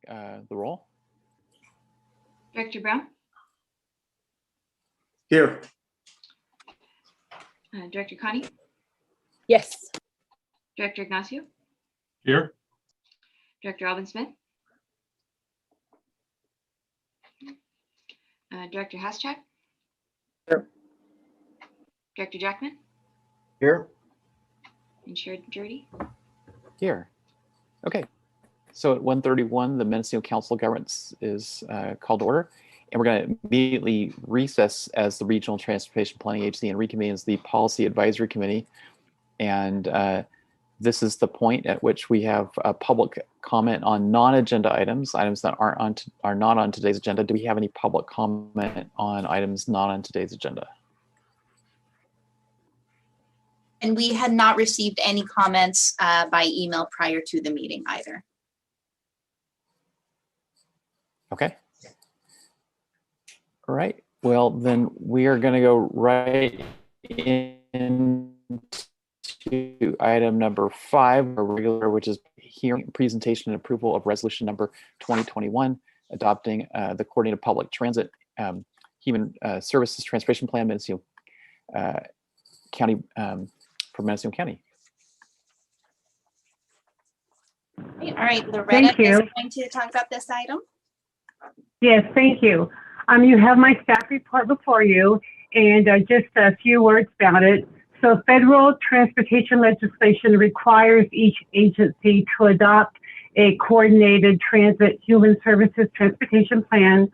the roll. Director Brown? Here. Director Connie? Yes. Director Ignacio? Here. Director Alvin Smith? Director Haschak? Here. Director Jackman? Here. And Chair Jurdy? Here. Okay. So at 1:31, the Mendocino Council of Governments is called to order. And we're going to immediately recess as the Regional Transportation Planning Agency and reconvene as the Policy Advisory Committee. And this is the point at which we have a public comment on non-agenda items that are not on today's agenda. Do we have any public comment on items not on today's agenda? And we had not received any comments by email prior to the meeting either. Okay. All right. Well, then we are going to go right into item number 5, a regular, which is hearing, presentation, and approval of resolution number 2021, adopting the Coordinated Public Transit Human Services Transportation Plan, Mendocino County, for Mendocino County. All right, Loretta is going to talk about this item. Yes, thank you. You have my staff report before you, and just a few words about it. So federal transportation legislation requires each agency to adopt a coordinated transit human services transportation plan,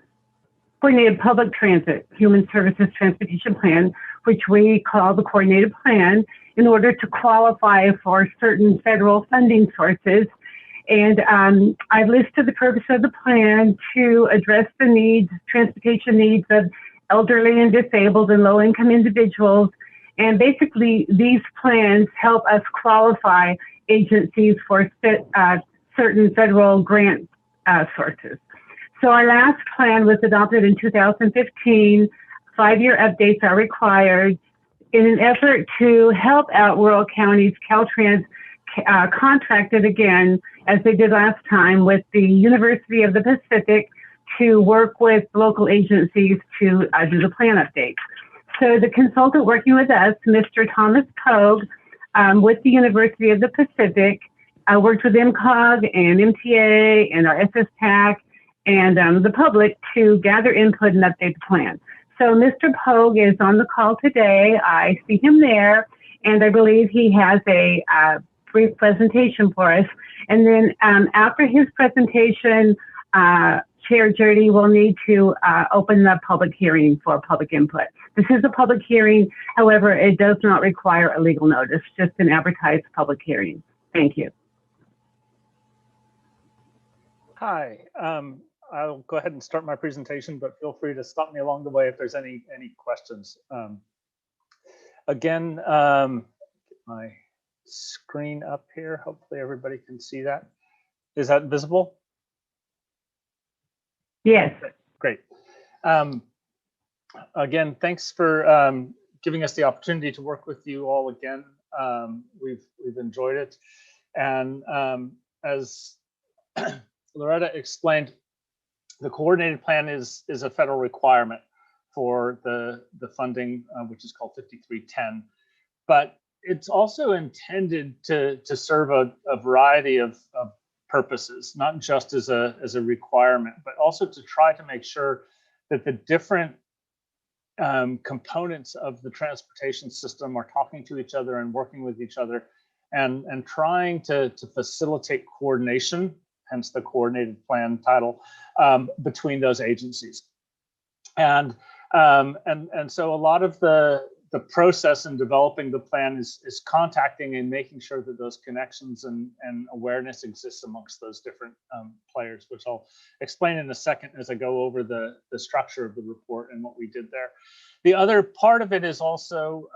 coordinated public transit human services transportation plan, which we call the coordinated plan, in order to qualify for certain federal funding sources. And I've listed the purpose of the plan to address the needs, transportation needs of elderly and disabled and low-income individuals. And basically, these plans help us qualify agencies for certain federal grant sources. So our last plan was adopted in 2015. 5-year updates are required. In an effort to help out rural counties, Caltrans contracted again, as they did last time, with the University of the Pacific to work with local agencies to do the plan updates. So the consultant working with us, Mr. Thomas Pogue, with the University of the Pacific, worked with MCOG and MTA and our SSTAC and the public to gather input and update the plan. So Mr. Pogue is on the call today. I see him there, and I believe he has a brief presentation for us. And then after his presentation, Chair Jurdy will need to open the public hearing for public input. This is a public hearing. However, it does not require a legal notice, just an advertised public hearing. Thank you. Hi, I'll go ahead and start my presentation, but feel free to stop me along the way if there's any questions. Again, get my screen up here. Hopefully everybody can see that. Is that visible? Yes. Great. Again, thanks for giving us the opportunity to work with you all again. We've enjoyed it. And as Loretta explained, the coordinated plan is a federal requirement for the funding, which is called 5310. But it's also intended to serve a variety of purposes, not just as a requirement, but also to try to make sure that the different components of the transportation system are talking to each other and working with each other, and trying to facilitate coordination, hence the coordinated plan title, between those agencies. And so a lot of the process in developing the plan is contacting and making sure that those connections and awareness exists amongst those different players, which I'll explain in a second as I go over the structure of the report and what we did there. The other part of it is also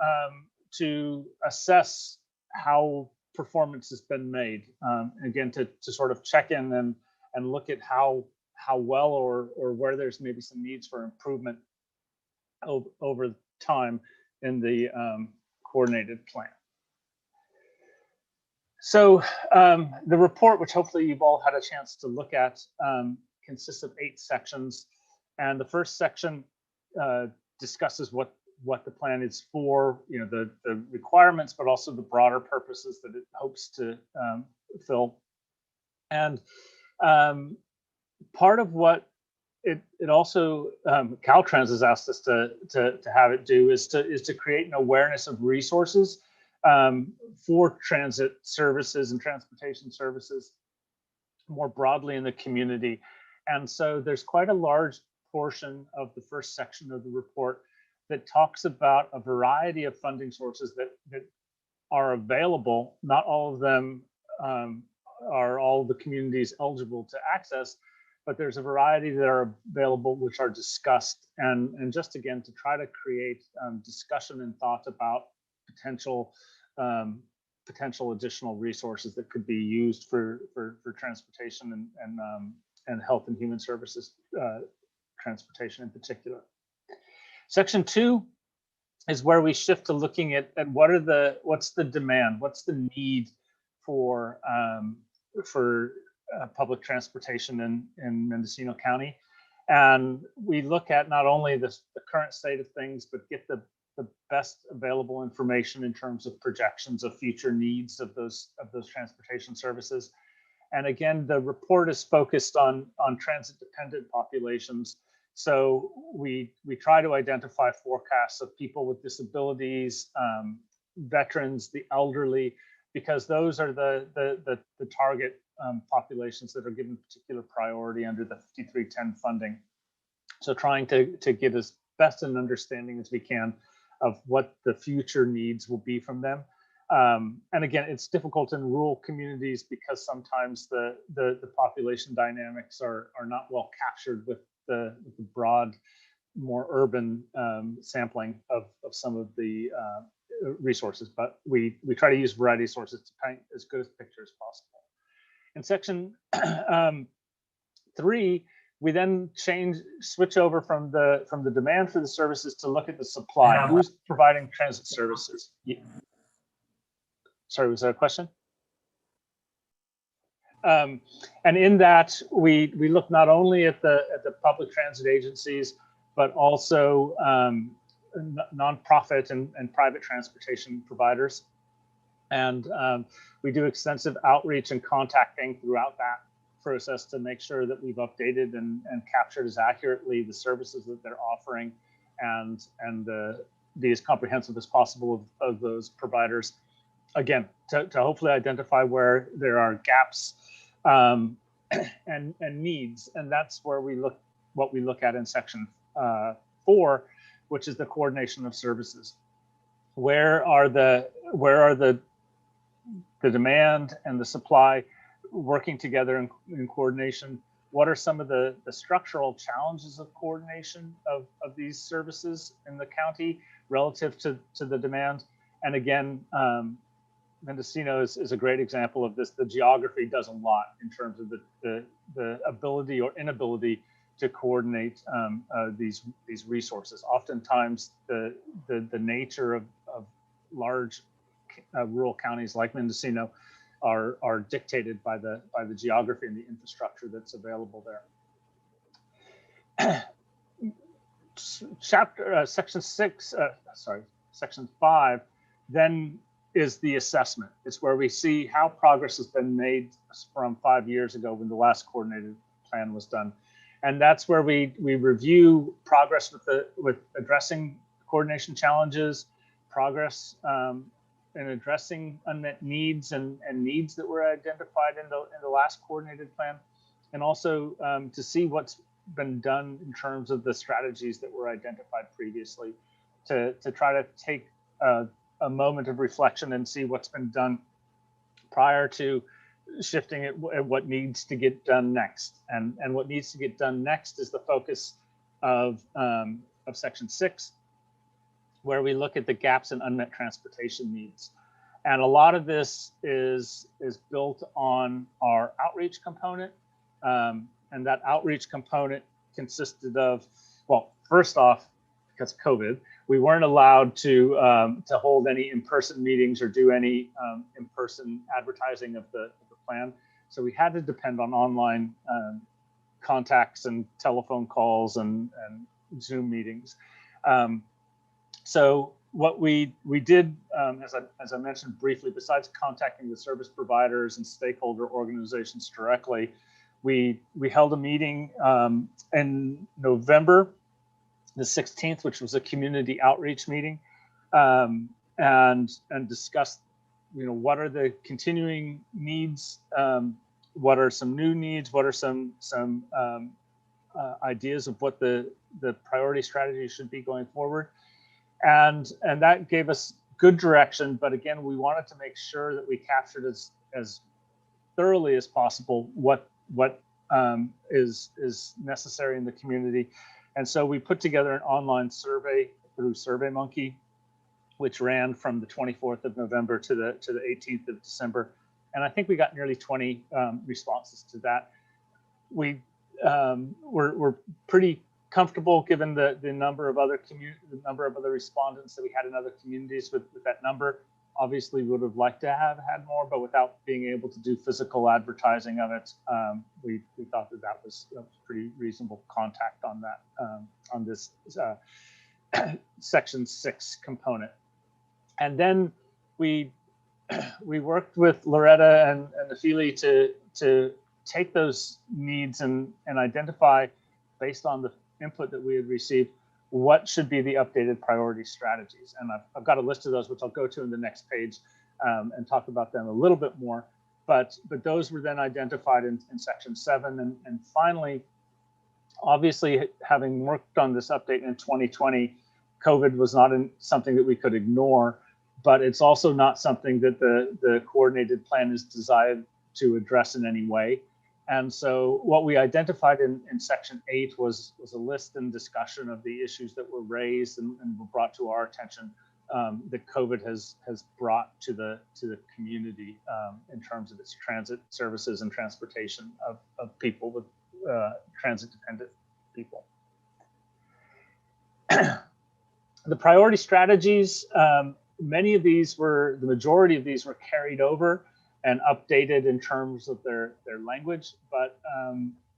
to assess how performance has been made. Again, to sort of check in and look at how well or where there's maybe some needs for improvement over time in the coordinated plan. So the report, which hopefully you've all had a chance to look at, consists of 8 sections. And the first section discusses what the plan is for, the requirements, but also the broader purposes that it hopes to fill. And part of what it also Caltrans has asked us to have it do is to create an awareness of resources for transit services and transportation services more broadly in the community. And so there's quite a large portion of the first section of the report that talks about a variety of funding sources that are available. Not all of them are all the communities eligible to access, but there's a variety that are available which are discussed, and just again to try to create discussion and thought about potential additional resources that could be used for transportation and health and human services, transportation in particular. Section 2 is where we shift to looking at what's the demand, what's the need for public transportation in Mendocino County. And we look at not only the current state of things, but get the best available information in terms of projections of future needs of those transportation services. And again, the report is focused on transit dependent populations. So we try to identify forecasts of people with disabilities, veterans, the elderly, because those are the target populations that are given particular priority under the 5310 funding. So trying to get as best an understanding as we can of what the future needs will be from them. And again, it's difficult in rural communities because sometimes the population dynamics are not well captured with the broad, more urban sampling of some of the resources. But we try to use a variety of sources to paint as good a picture as possible. In section 3, we then switch over from the demand for the services to look at the supply. Who's providing transit services? Yeah. Sorry, was that a question? And in that, we look not only at the public transit agencies, but also nonprofit and private transportation providers. And we do extensive outreach and contacting throughout that process to make sure that we've updated and captured as accurately the services that they're offering and be as comprehensive as possible of those providers. Again, to hopefully identify where there are gaps and needs, and that's where what we look at in section 4, which is the coordination of services. Where are the demand and the supply working together in coordination? What are some of the structural challenges of coordination of these services in the county relative to the demand? And again, Mendocino is a great example of this. The geography does a lot in terms of the ability or inability to coordinate these resources. Oftentimes, the nature of large rural counties like Mendocino are dictated by the geography and the infrastructure that's available there. Section 5 then is the assessment. It's where we see how progress has been made from 5 years ago when the last coordinated plan was done. And that's where we review progress with addressing coordination challenges, progress in addressing unmet needs and needs that were identified in the last coordinated plan, and also to see what's been done in terms of the strategies that were identified previously, to try to take a moment of reflection and see what's been done prior to shifting at what needs to get done next. And what needs to get done next is the focus of section 6, where we look at the gaps in unmet transportation needs. And a lot of this is built on our outreach component. And that outreach component consisted of, well, first off, because of COVID, we weren't allowed to hold any in-person meetings or do any in-person advertising of the plan. So we had to depend on online contacts and telephone calls and Zoom meetings. So what we did, as I mentioned briefly, besides contacting the service providers and stakeholder organizations directly, we held a meeting in November the 16th, which was a community outreach meeting, and discussed, what are the continuing needs, what are some new needs, what are some ideas of what the priority strategy should be going forward, and that gave us good direction. But again, we wanted to make sure that we captured as thoroughly as possible what is necessary in the community. And so we put together an online survey through SurveyMonkey, which ran from the 24th of November to the 18th of December. And I think we got nearly 20 responses to that. We're pretty comfortable, given the number of other respondents that we had in other communities with that number. Obviously, we would have liked to have had more, but without being able to do physical advertising of it, we thought that was a pretty reasonable contact on that, on this Section 6 component. And then we worked with Loretta and Nephili to take those needs and identify, based on the input that we had received, what should be the updated priority strategies. And I've got a list of those, which I'll go to in the next page and talk about them a little bit more. But those were then identified in Section 7. And finally, obviously, having worked on this update in 2020, COVID was not something that we could ignore, but it's also not something that the coordinated plan is designed to address in any way. And so what we identified in Section 8 was a list and discussion of the issues that were raised and were brought to our attention that COVID has brought to the community in terms of its transit services and transportation of people with transit-dependent people. The priority strategies, the majority of these were carried over and updated in terms of their language, but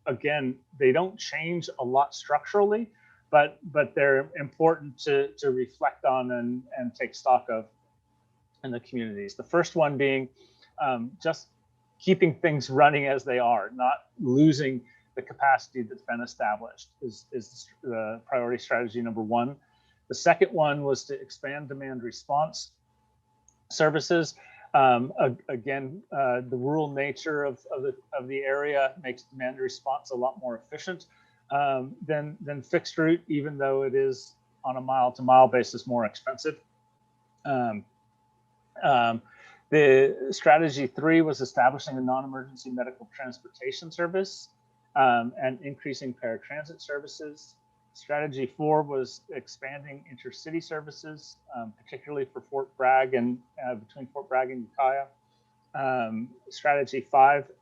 again, they don't change a lot structurally, but they're important to reflect on and take stock of in the communities. The first one being just keeping things running as they are, not losing the capacity that's been established is the priority strategy number one. The second one was to expand demand response services. Again, the rural nature of the area makes demand response a lot more efficient than fixed route, even though it is on a mile-to-mile basis more expensive. The strategy 3 was establishing a non-emergency medical transportation service and increasing paratransit services. Strategy 4 was expanding intercity services, particularly for Fort Bragg and between Fort Bragg and Ukiah. Strategy 5,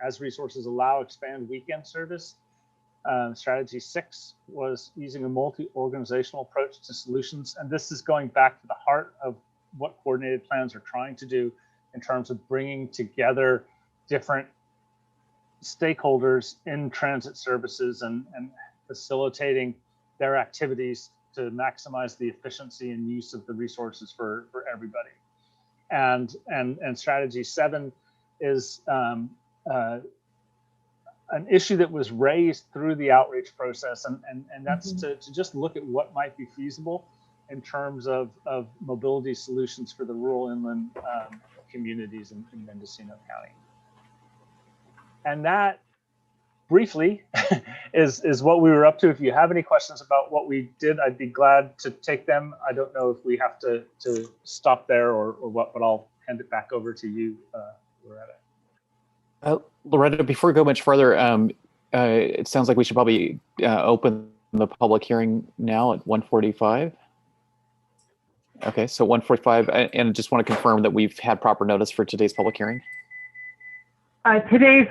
as resources allow, expand weekend service. Strategy 6 was using a multi-organizational approach to solutions. And this is going back to the heart of what coordinated plans are trying to do in terms of bringing together different stakeholders in transit services and facilitating their activities to maximize the efficiency and use of the resources for everybody. And strategy 7 is an issue that was raised through the outreach process, and that's to just look at what might be feasible in terms of mobility solutions for the rural inland communities in Mendocino County. And that, briefly, is what we were up to. If you have any questions about what we did, I'd be glad to take them. I don't know if we have to stop there or what, but I'll hand it back over to you, Loretta. Loretta, before we go much further, it sounds like we should probably open the public hearing now at 1:45. Okay, so 1:45, and I just want to confirm that we've had proper notice for today's public hearing. Today's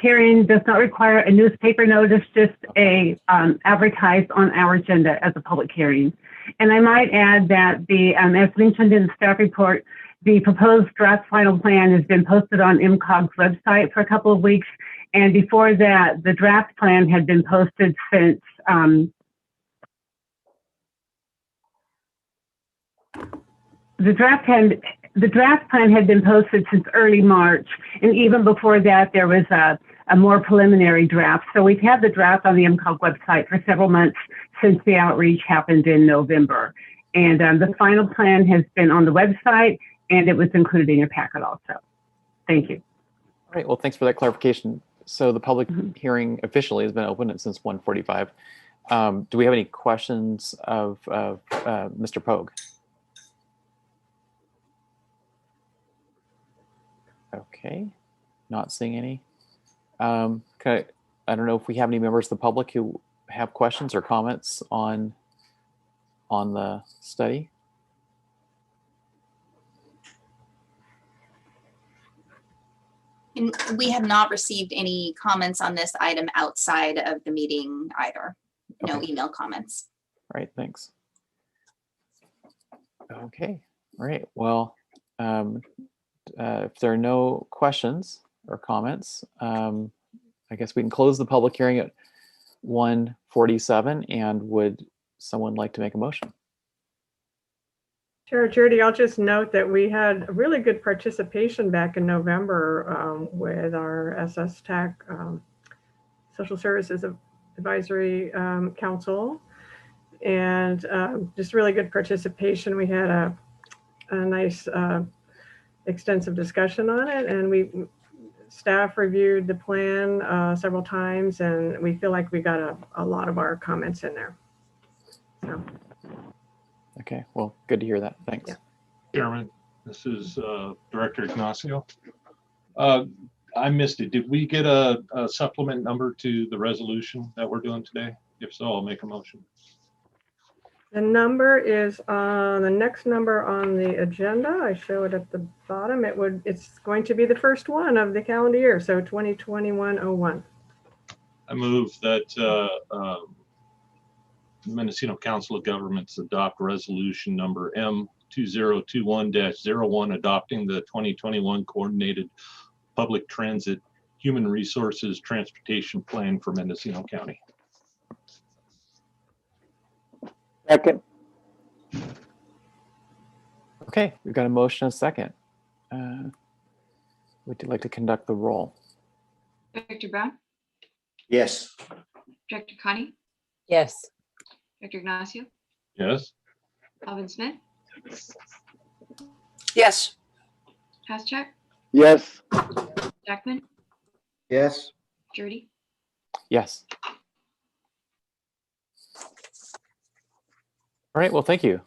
hearing does not require a newspaper notice, just advertised on our agenda as a public hearing. And I might add that as mentioned in the staff report, the proposed draft final plan has been posted on MCOG's website for a couple of weeks. And before that, the draft plan had been posted since the draft plan had been posted since early March, and even before that, there was a more preliminary draft. So we've had the draft on the MCOG website for several months since the outreach happened in November. And the final plan has been on the website, and it was included in your packet also. Thank you. All right, well, thanks for that clarification. So the public hearing officially has been open since 1:45. Do we have any questions of Mr. Pogue? Okay, not seeing any. I don't know if we have any members of the public who have questions or comments on the study. And we have not received any comments on this item outside of the meeting either. No Okay. email comments. All right, thanks. Okay, all right, well, if there are no questions or comments, I guess we can close the public hearing at 1:47. And would someone like to make a motion? Sure, Judy, I'll just note that we had a really good participation back in November with our TAC Social Services Advisory Council, and just really good participation. We had a nice extensive discussion on it, and staff reviewed the plan several times, and we feel like we got a lot of our comments in there. So. Okay, well, good to hear that. Thanks. Yeah. Chairman, this is Director Ignacio. I missed it. Did we get a supplement number to the resolution that we're doing today? If so, I'll make a motion. The number is the next number on the agenda. I show it at the bottom. It's going to be the first one of the calendar year, so 2021-01. I move that Mendocino Council of Governments adopt resolution number M2021-01, adopting the 2021 Coordinated Public Transit Human Resources Transportation Plan for Mendocino County. Second. Okay, we've got a motion and a second. Would you like to conduct the roll? Director Brown, Yes. Director Connie, Yes. Director Ignacio, Yes. Alvin Smith, Yes. Hascheck, Yes. Jackman, Yes. Jurdy. Yes. All right, well, thank you.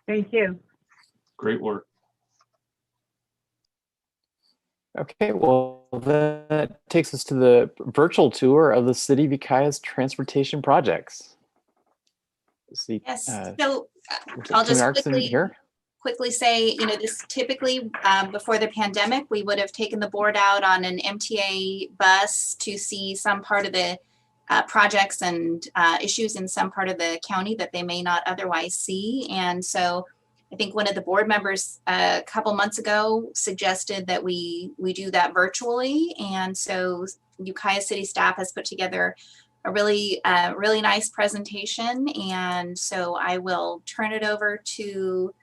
Thank you. Great work. Okay, well, that takes us to the virtual tour of the City of Ukiah's transportation projects. See, Yes, so I'll Councilman just Erickson quickly say, this typically before the pandemic, we would have taken the board out on an MTA bus to see some part of the projects and issues in some part of the county that they may not otherwise see. And so I think one of the board members a couple months ago suggested that we do that virtually. And so Ukiah City staff has put together a really nice presentation. And so I will turn it over to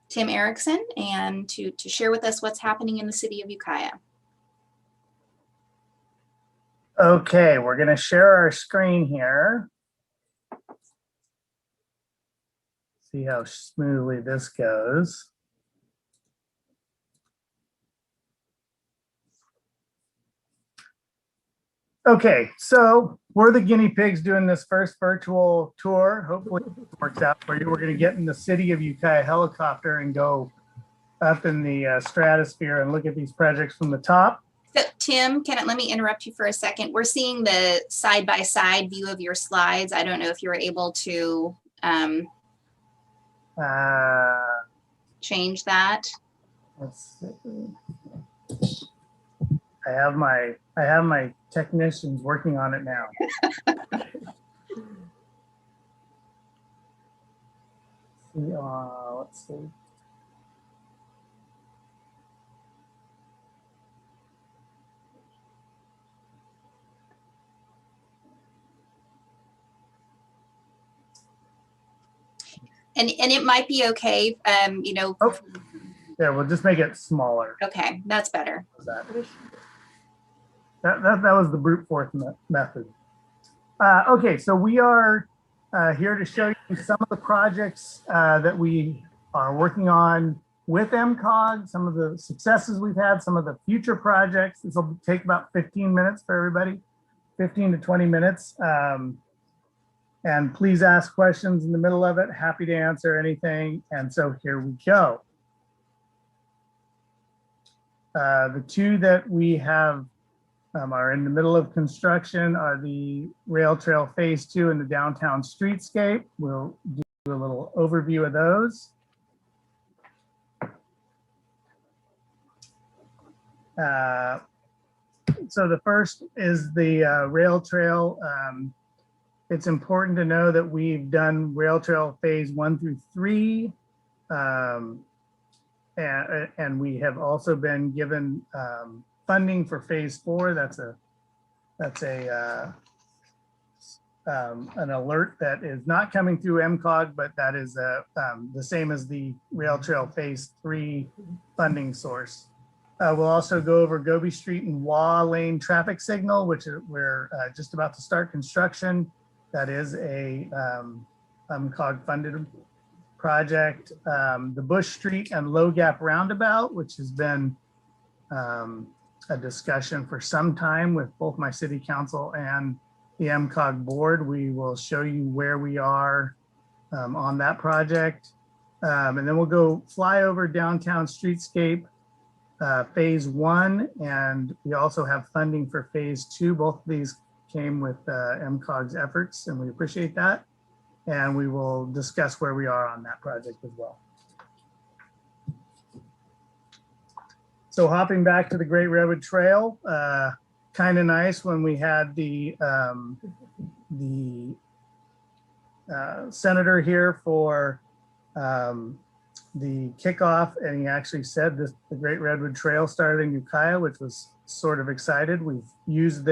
Tim Erickson and to share with us what's happening in the city of Ukiah. Okay, we're going to share our screen here. See how smoothly this goes. Okay, so we're the guinea pigs doing this first virtual tour. Hopefully it works out for you. We're going to get in the city of Ukiah helicopter and go up in the stratosphere and look at these projects from the top. So Tim, let me interrupt you for a second. We're seeing the side-by-side view of your slides. I don't know if you were able to Uh, change that. let's see. I have my technicians working on it now. Let's see. And it might be okay, you know, Oh, yeah, we'll just make it smaller. okay, that's better. That was the brute force method. Okay, so we are here to show you some of the projects that we are working on with MCOG, some of the successes we've had, some of the future projects. This will take about 15 minutes for everybody, 15 to 20 minutes. And please ask questions in the middle of it. Happy to answer anything. And so here we go. The two that we have are in the middle of construction are the Rail Trail Phase 2 and the Downtown Streetscape. We'll do a little overview of those. So the first is the Rail Trail. It's important to know that we've done Rail Trail Phase 1 through 3. And we have also been given funding for Phase 4. That's an alert that is not coming through MCOG, but that is the same as the Rail Trail Phase 3 funding source. We'll also go over Goby Street and Waugh Lane traffic signal, which we're just about to start construction. That is a MCOG funded project. The Bush Street and Low Gap Roundabout, which has been a discussion for some time with both my city council and the MCOG board. We will show you where we are on that project. And then we'll go fly over Downtown Streetscape Phase 1, and we also have funding for Phase 2. Both of these came with MCOG's efforts, and we appreciate that. And we will discuss where we are on that project as well. So hopping back to the Great Redwood Trail, kind of nice when we had the senator here for the kickoff, and he actually said this, the Great Redwood Trail started in Ukiah, which was sort of excited. We've used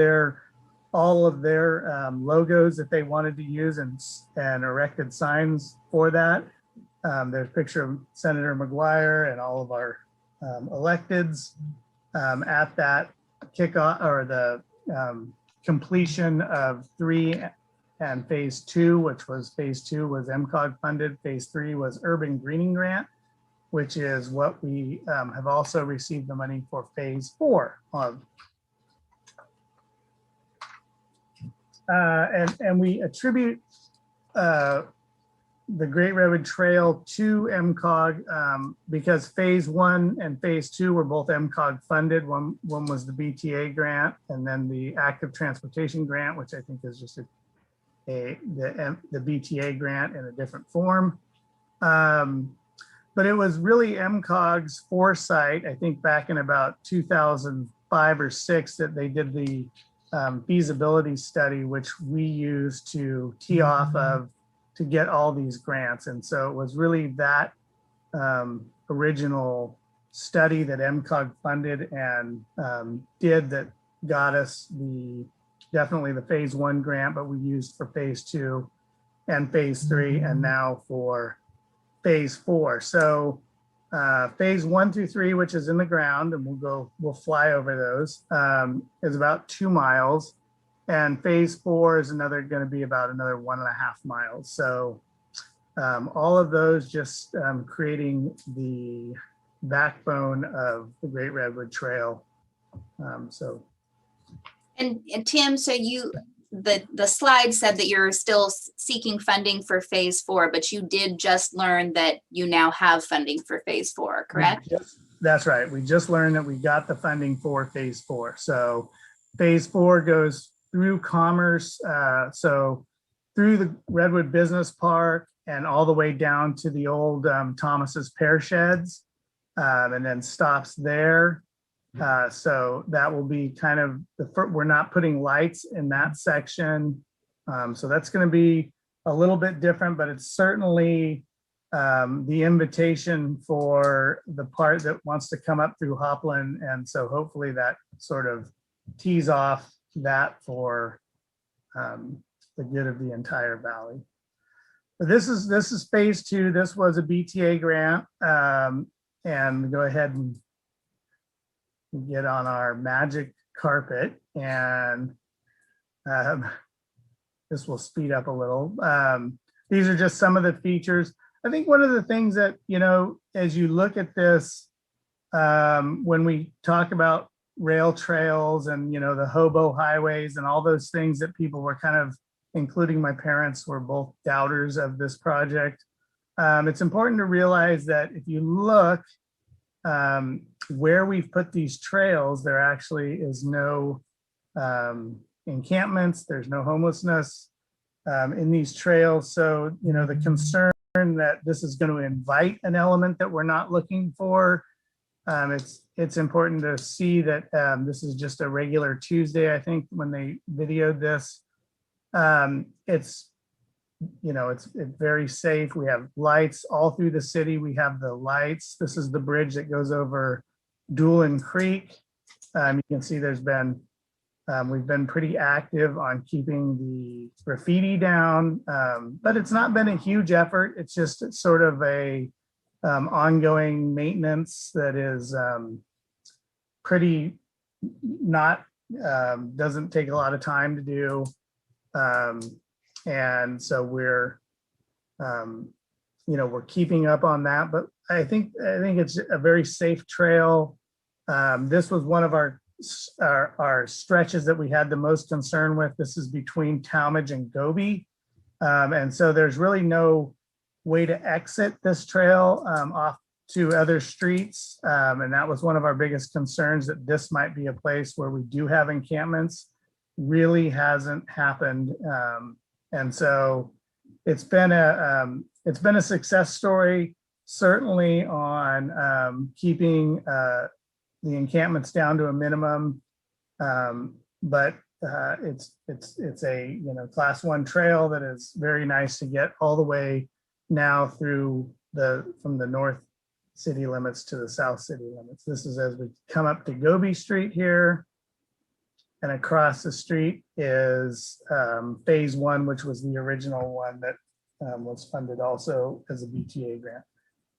all of their logos that they wanted to use and erected signs for that. There's a picture of Senator McGuire and all of our electeds at that kickoff, or the completion of 3 and Phase 2, which was Phase 2 was MCOG funded. Phase 3 was Urban Greening Grant, which is what we have also received the money for Phase 4 of. And we attribute the Great Redwood Trail to MCOG because Phase 1 and Phase 2 were both MCOG funded. One was the BTA grant, and then the Active Transportation Grant, which I think is just the BTA grant in a different form. But it was really MCOG's foresight, I think back in about 2005 or 6, that they did the feasibility study, which we used to tee off of to get all these grants. And so it was really that original study that MCOG funded and did that got us definitely the Phase 1 grant, but we used for Phase 2 and Phase 3, and now for Phase 4. So Phase 1 through 3, which is in the ground, and we'll fly over those, is about 2 miles. And Phase 4 is going to be about another 1.5 miles. So all of those just creating the backbone of the Great Redwood Trail. And Tim, so the slide said that you're still seeking funding for Phase 4, but you did just learn that you now have funding for Phase 4, correct? Yes, that's right. We just learned that we got the funding for Phase 4. So Phase 4 goes through Commerce, so through the Redwood Business Park and all the way down to the old Thomas's Pear Sheds, and then stops there. So that will be kind of we're not putting lights in that section. So that's going to be a little bit different, but it's certainly the invitation for the part that wants to come up through Hopland. And so hopefully that sort of tees off that for the good of the entire valley. But this is phase 2. This was a BTA grant. And go ahead and get on our magic carpet, and this will speed up a little. These are just some of the features. I think one of the things that, as you look at this, when we talk about rail trails and, the hobo highways and all those things that people were kind of, including my parents, were both doubters of this project. It's important to realize that if you look where we've put these trails, there actually is no encampments, there's no homelessness in these trails. So, the concern that this is going to invite an element that we're not looking for, it's important to see that this is just a regular Tuesday. I think when they videoed this, it's very safe. We have lights all through the city. We have the lights. This is the bridge that goes over Doolin Creek. You can see we've been pretty active on keeping the graffiti down, but it's not been a huge effort. It's just sort of a ongoing maintenance that is pretty doesn't take a lot of time to do. And so we're keeping up on that, but I think it's a very safe trail. This was one of our stretches that we had the most concern with. This is between Talmadge and Gobi. And so there's really no way to exit this trail off to other streets. And that was one of our biggest concerns, that this might be a place where we do have encampments. Really hasn't happened. And so it's been a success story, certainly on keeping the encampments down to a minimum. But it's a class 1 trail that is very nice to get all the way now through from the north city limits to the south city limits. This is as we come up to Gobi Street here. And across the street is phase 1, which was the original one that was funded also as a BTA grant.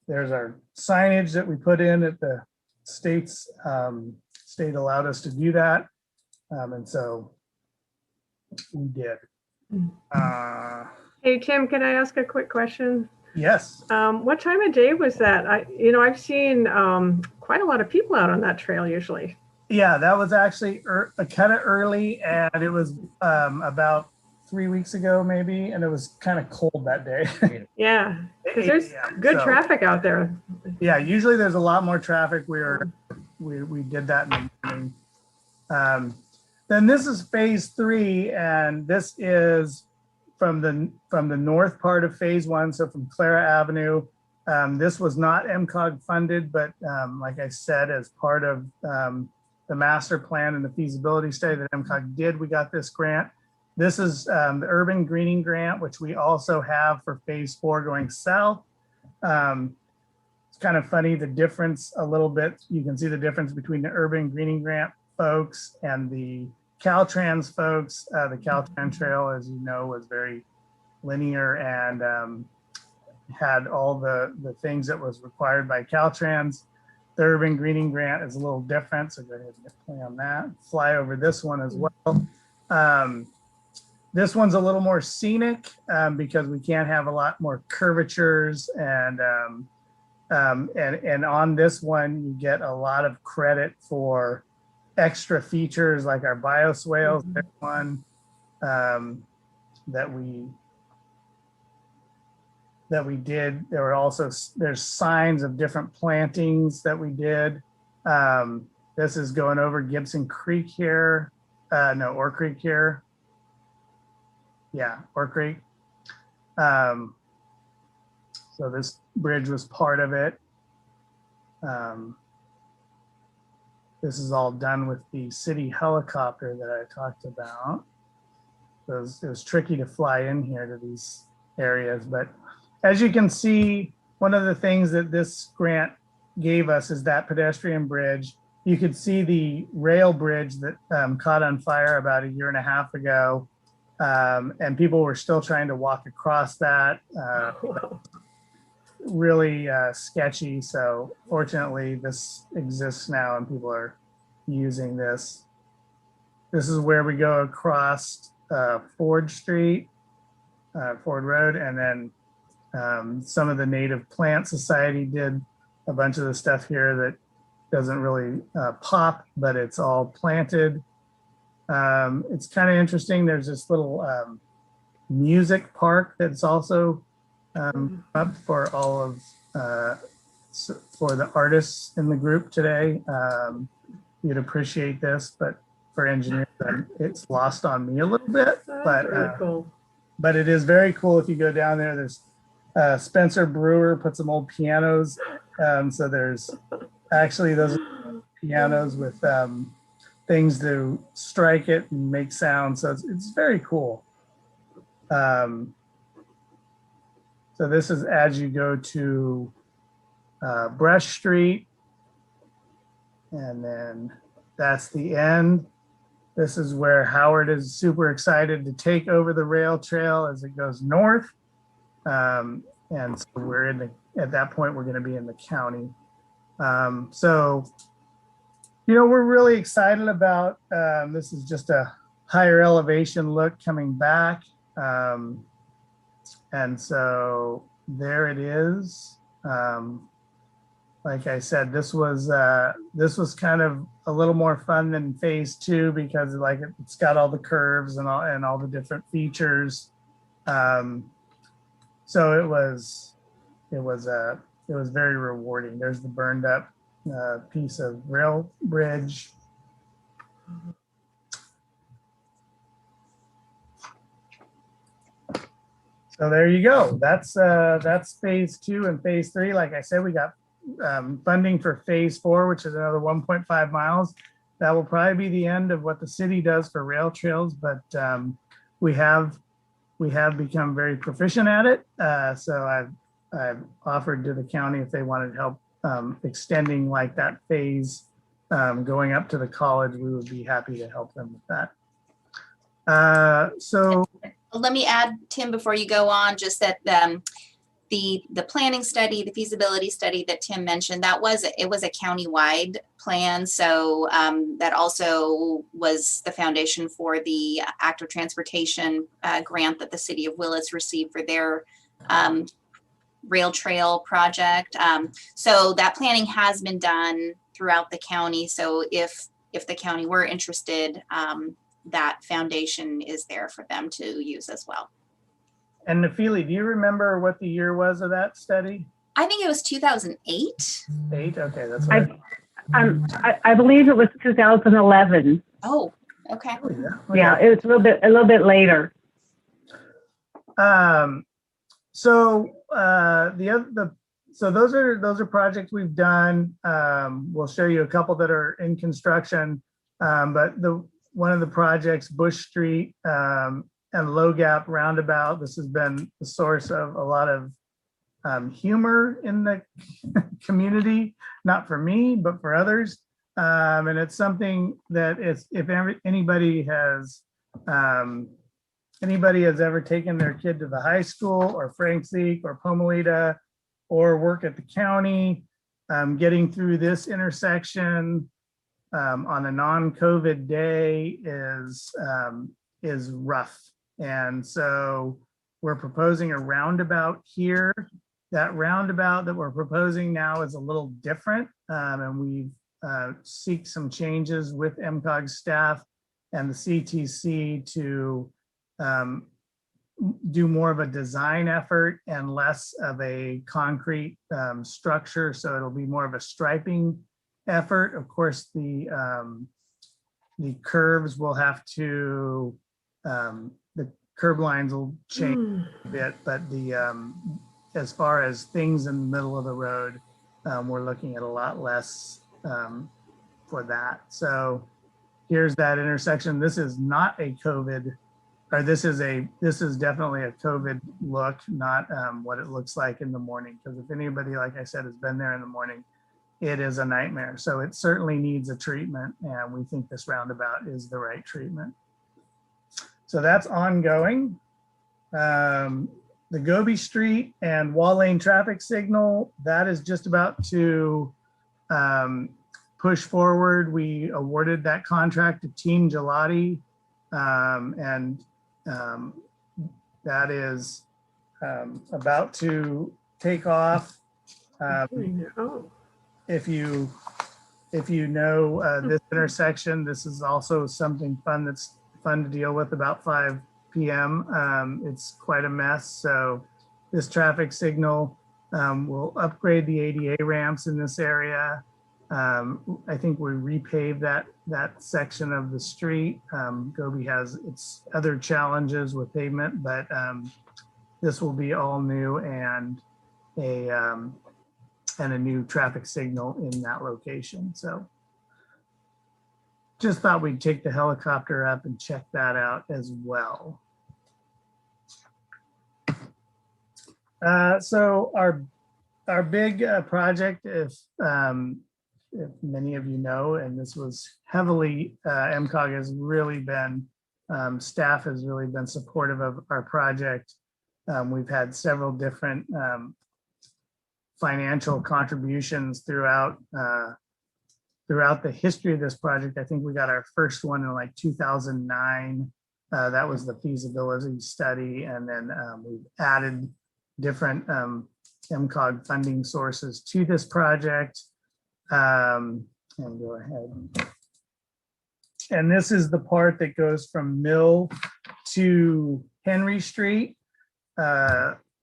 There's our signage that we put in at the state allowed us to do that. And so we did. Hey, Tim, can I ask a quick question? Yes. What time of day was that? I've seen quite a lot of people out on that trail usually. Yeah, that was actually kind of early, and it was about 3 weeks ago maybe, and it was kind of cold that day. Yeah, because there's good traffic out there. Yeah, usually there's a lot more traffic. We did that in the morning. Then this is phase 3, and this is from the north part of phase 1, so from Clara Avenue. This was not MCOG funded, but like I said, as part of the master plan and the feasibility study that MCOG did, we got this grant. This is the urban greening grant, which we also have for phase 4 going south. It's kind of funny, the difference a little bit. You can see the difference between the urban greening grant folks and the Caltrans folks. The Caltrans trail, as you know, was very linear and had all the things that was required by Caltrans. The urban greening grant is a little different, so go ahead and play on that. Fly over this one as well. This one's a little more scenic because we can't have a lot more curvatures, and on this one you get a lot of credit for extra features like our bioswales. There's one that we did. There's signs of different plantings that we did. This is going over Gibson Creek here. Ore Creek here. Yeah, Ore Creek. So this bridge was part of it. this is all done with the city helicopter that I talked about. It was tricky to fly in here to these areas, but as you can see, one of the things that this grant gave us is that pedestrian bridge. You could see the rail bridge that caught on fire about 1.5 years ago, and people were still trying to walk across that. Really sketchy. So fortunately, this exists now, and people are using this. This is where we go across Ford Street, Ford Road, and then some of the Native Plant Society did a bunch of the stuff here that doesn't really pop, but it's all planted. It's kind of interesting. There's this little music park that's also up for all of for the artists in the group today. You'd appreciate this, but for engineers, it's lost on me a little bit. But Really cool. but it is very cool if you go down there. There's Spencer Brewer put some old pianos. So there's actually those pianos with things to strike it and make sound. So it's very cool. So this is as you go to Brush Street, and then that's the end. This is where Howard is super excited to take over the rail trail as it goes north. And so we're at that point, we're going to be in the county. So, we're really excited about, this is just a higher elevation look coming back. And so there it is. Like I said, this was kind of a little more fun than phase 2 because it's got all the curves and all the different features. So it was very rewarding. There's the burned up piece of rail bridge. So there you go. That's phase 2 and phase 3. Like I said, we got funding for phase 4, which is another 1.5 miles. That will probably be the end of what the city does for rail trails, but we have become very proficient at it. So I've offered to the county if they wanted help extending like that phase going up to the college, we would be happy to help them with that. So let me add, Tim, before you go on, just that the planning study, the feasibility study that Tim mentioned, it was a county-wide plan. So that also was the foundation for the active transportation grant that the city of Willis received for their rail trail project. So that planning has been done throughout the county. So if the county were interested, that foundation is there for them to use as well. And Nafili, do you remember what the year was of that study? I think it was 2008. 8? Okay, that's right. I believe it was 2011. Oh, okay. Oh, yeah. Yeah, it was a little bit later. So so those are projects we've done. We'll show you a couple that are in construction, but one of the projects, Bush Street and Low Gap Roundabout, this has been the source of a lot of humor in the community, not for me, but for others. And it's something that if anybody has ever taken their kid to the high school or Frank Zeke or Pomalita or work at the county, getting through this intersection on a non-COVID day is rough. And so we're proposing a roundabout here. That roundabout that we're proposing now is a little different, and we've seek some changes with MCOG staff and the CTC to do more of a design effort and less of a concrete structure. So it'll be more of a striping effort. Of course, the curves will have to, the curb lines will change a bit, but as far as things in the middle of the road, we're looking at a lot less for that. So here's that intersection. This is not a COVID, or this is definitely a COVID look, not what it looks like in the morning. Because if anybody, like I said, has been there in the morning, it is a nightmare. So it certainly needs a treatment, and we think this roundabout is the right treatment. So that's ongoing. The Gobi Street and Wall Lane traffic signal, that is just about to push forward. We awarded that contract to Team Gelati, and that is about to take off. Oh, If you know this intersection, this is also something fun that's fun to deal with about 5 p.m. It's quite a mess. So this traffic signal will upgrade the ADA ramps in this area. I think we repaved that section of the street. Gobi has its other challenges with pavement, but this will be all new and a new traffic signal in that location. So just thought we'd take the helicopter up and check that out as well. So our big project, if many of you know, and this was heavily, MCOG has really been, staff has really been supportive of our project. We've had several different financial contributions throughout the history of this project. I think we got our first one in like 2009. That was the feasibility study, and then we've added different MCOG funding sources to this project. And go ahead. And this is the part that goes from Mill to Henry Street.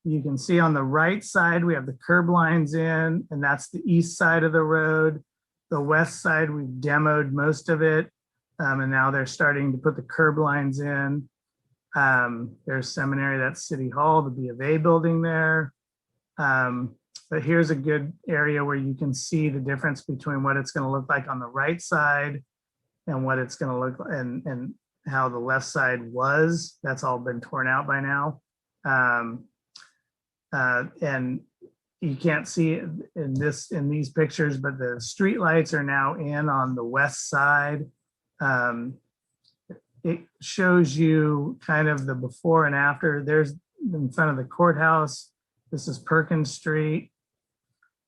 You can see on the right side, we have the curb lines in, and that's the east side of the road. The west side, we've demoed most of it. And now they're starting to put the curb lines in. There's Seminary, that's City Hall, the B of A building there. But here's a good area where you can see the difference between what it's going to look like on the right side and what it's going to look like, and how the left side was. That's all been torn out by now. And you can't see it in these pictures, but the street lights are now in on the west side. It shows you kind of the before and after. There's in front of the courthouse. This is Perkins Street.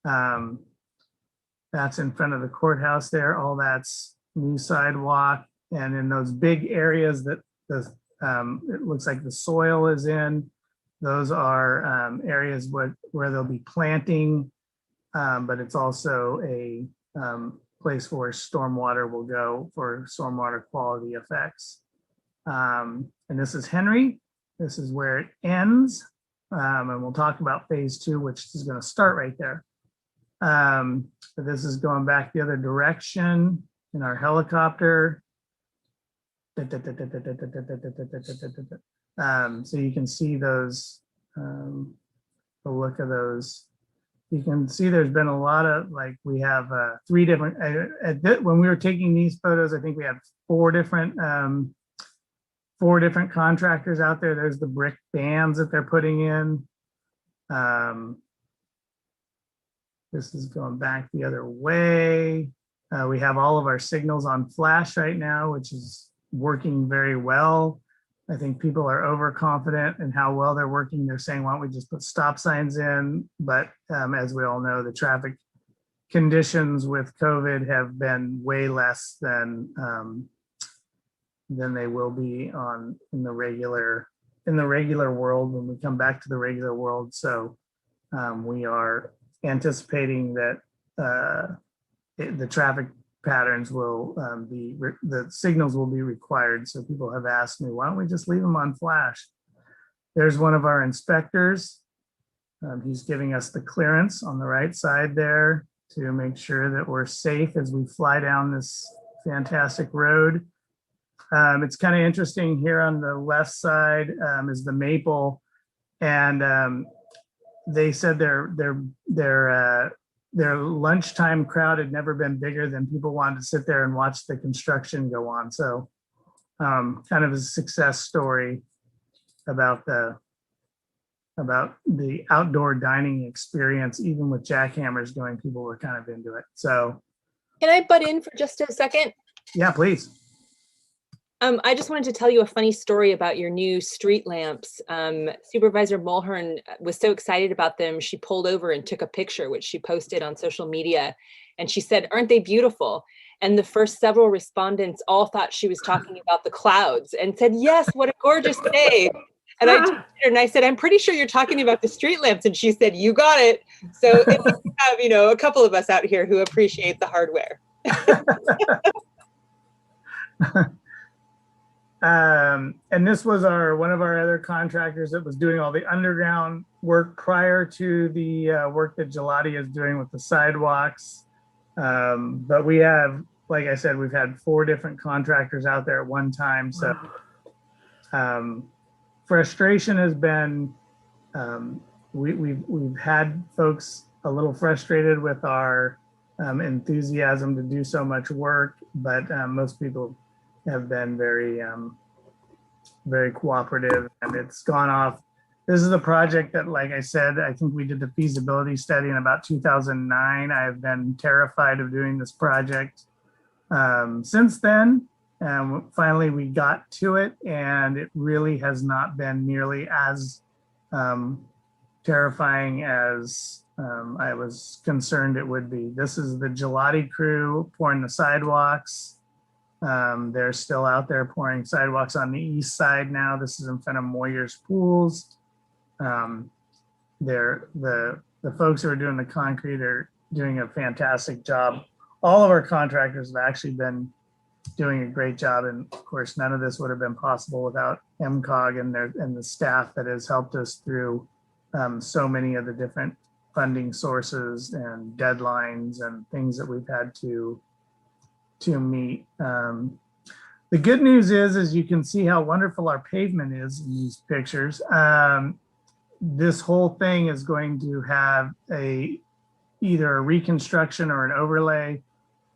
That's in front of the courthouse there. All that's new sidewalk. And in those big areas that it looks like the soil is in, those are areas where they'll be planting, but it's also a place where stormwater will go for stormwater quality effects. And this is Henry. This is where it ends. And we'll talk about phase 2, which is going to start right there. But this is going back the other direction in our helicopter. So you can see those, the look of those. You can see there's been a lot of, like, we have 3 different, when we were taking these photos, I think we had 4 different contractors out there. There's the brick bands that they're putting in. This is going back the other way. We have all of our signals on flash right now, which is working very well. I think people are overconfident in how well they're working. They're saying, why don't we just put stop signs in? But as we all know, the traffic conditions with COVID have been way less than they will be in the regular world when we come back to the regular world. So we are anticipating that the traffic patterns will the signals will be required. So people have asked me, why don't we just leave them on flash? There's one of our inspectors. He's giving us the clearance on the right side there to make sure that we're safe as we fly down this fantastic road. It's kind of interesting here on the left side is the Maple, and they said they're their lunchtime crowd had never been bigger than people wanted to sit there and watch the construction go on. So kind of a success story about the outdoor dining experience. Even with jackhammers going, people were kind of into it. So Can I butt in for just a second? yeah, please. I just wanted to tell you a funny story about your new street lamps. Supervisor Mulhern was so excited about them, she pulled over and took a picture, which she posted on social media. And she said, "Aren't they beautiful?" And the first several respondents all thought she was talking about the clouds and said, "Yes, what a gorgeous day." And I told her and I said, "I'm pretty sure you're talking about the street lamps." And she said, "You got it." So we have, a couple of us out here who appreciate the hardware. And this was one of our other contractors that was doing all the underground work prior to the work that Gelati is doing with the sidewalks. But we have, like I said, we've had 4 different contractors out there at one time. So frustration has been, we've had folks a little frustrated with our enthusiasm to do so much work, but most people have been very, very cooperative, and it's gone off. This is a project that, like I said, I think we did the feasibility study in about 2009. I have been terrified of doing this project since then. Finally, we got to it, and it really has not been nearly as terrifying as I was concerned it would be. This is the Gelati crew pouring the sidewalks. They're still out there pouring sidewalks on the east side now. This is in front of Moyer's Pools. The folks who are doing the concrete are doing a fantastic job. All of our contractors have actually been doing a great job, and of course, none of this would have been possible without MCOG and the staff that has helped us through so many of the different funding sources and deadlines and things that we've had to meet. The good news is you can see how wonderful our pavement is in these pictures. This whole thing is going to have either a reconstruction or an overlay.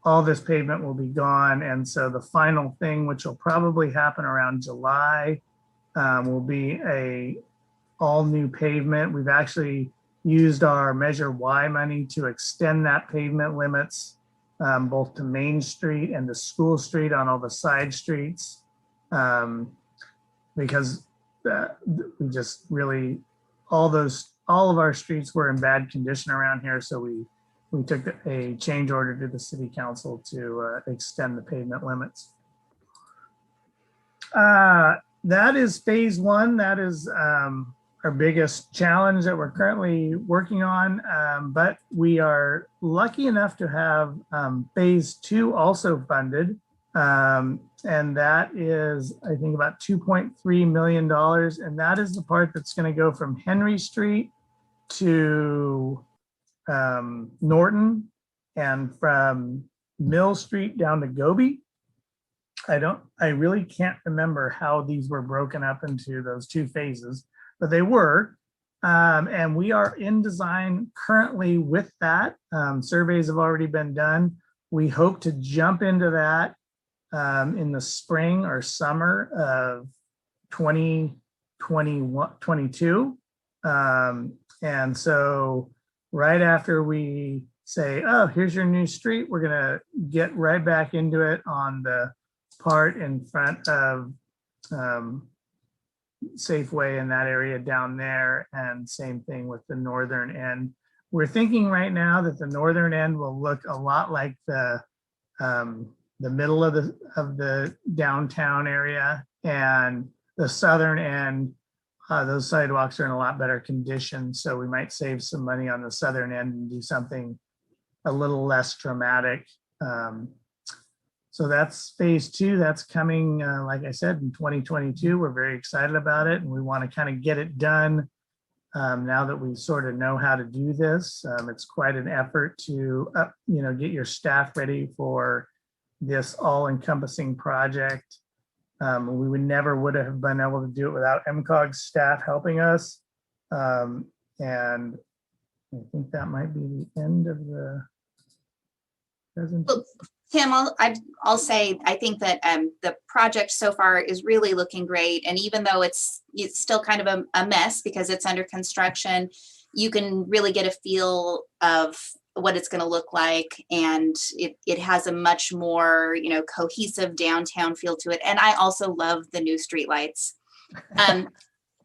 All this pavement will be gone. And so the final thing, which will probably happen around July, will be a all new pavement. We've actually used our Measure Y money to extend that pavement limits both to Main Street and to School Street on all the side streets, because we just really, all of our streets were in bad condition around here. So we took a change order to the city council to extend the pavement limits. That is phase 1. That is our biggest challenge that we're currently working on, but we are lucky enough to have phase 2 also funded, and that is, I think, about $2.3 million, and that is the part that's going to go from Henry Street to Norton, and from Mill Street down to Goby. I really can't remember how these were broken up into those 2 phases, but they were, and we are in design currently with that. Surveys have already been done. We hope to jump into that in the spring or summer of 2022. And so right after we say, oh, here's your new street, we're gonna get right back into it on the part in front of Safeway in that area down there, and same thing with the northern end. We're thinking right now that the northern end will look a lot like the middle of the downtown area, and the southern end, those sidewalks are in a lot better condition. So we might save some money on the southern end and do something a little less dramatic. So that's phase 2. That's coming, like I said, in 2022. We're very excited about it, and we want to kind of get it done now that we sort of know how to do this. It's quite an effort to, get your staff ready for this all-encompassing project. We would have been able to do it without MCOG staff helping us. And I think that might be the end of the presentation. Well, Tim, I'll say, I think that the project so far is really looking great. And even though it's still kind of a mess because it's under construction, you can really get a feel of what it's going to look like. And it has a much more, cohesive downtown feel to it. And I also love the new streetlights.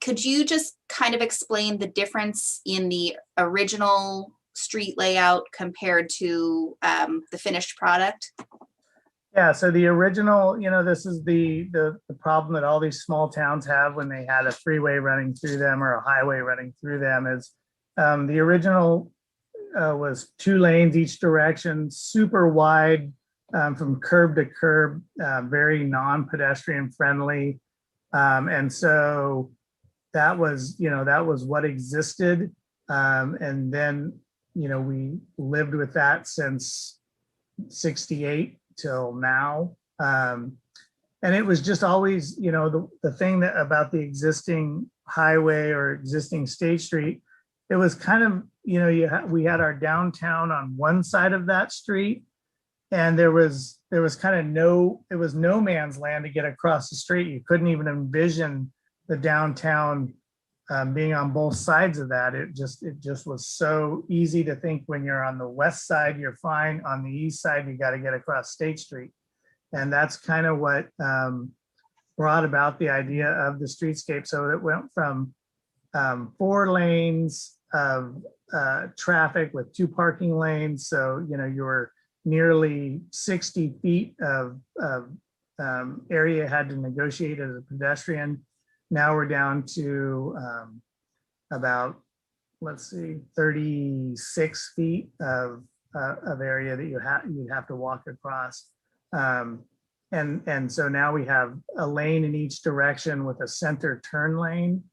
Could you just kind of explain the difference in the original street layout compared to the finished product? Yeah, so the original, this is the problem that all these small towns have when they had a freeway running through them or a highway running through them is the original was 2 lanes each direction, super wide from curb to curb, very non-pedestrian friendly. And so that was what existed. And then, we lived with that since 68 till now. And it was just always, the thing that about the existing highway or existing State Street, it was kind of, we had our downtown on one side of that street, and there was kind of no man's land to get across the street. You couldn't even envision the downtown being on both sides of that. It just was so easy to think when you're on the west side, you're fine. On the east side, you got to get across State Street. And that's kind of what brought about the idea of the streetscape. So it went from 4 lanes of traffic with 2 parking lanes. So, you were nearly 60 feet of area had to negotiate as a pedestrian. Now we're down to about, 36 feet of area that you'd have to walk across. And so now we have a lane in each direction with a center turn lane.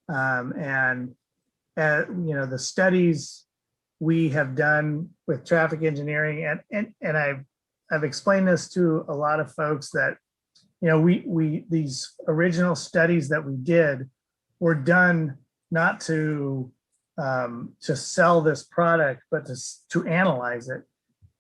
The studies we have done with traffic engineering, and I've explained this to a lot of folks that, these original studies that we did were done not to sell this product, but to analyze it.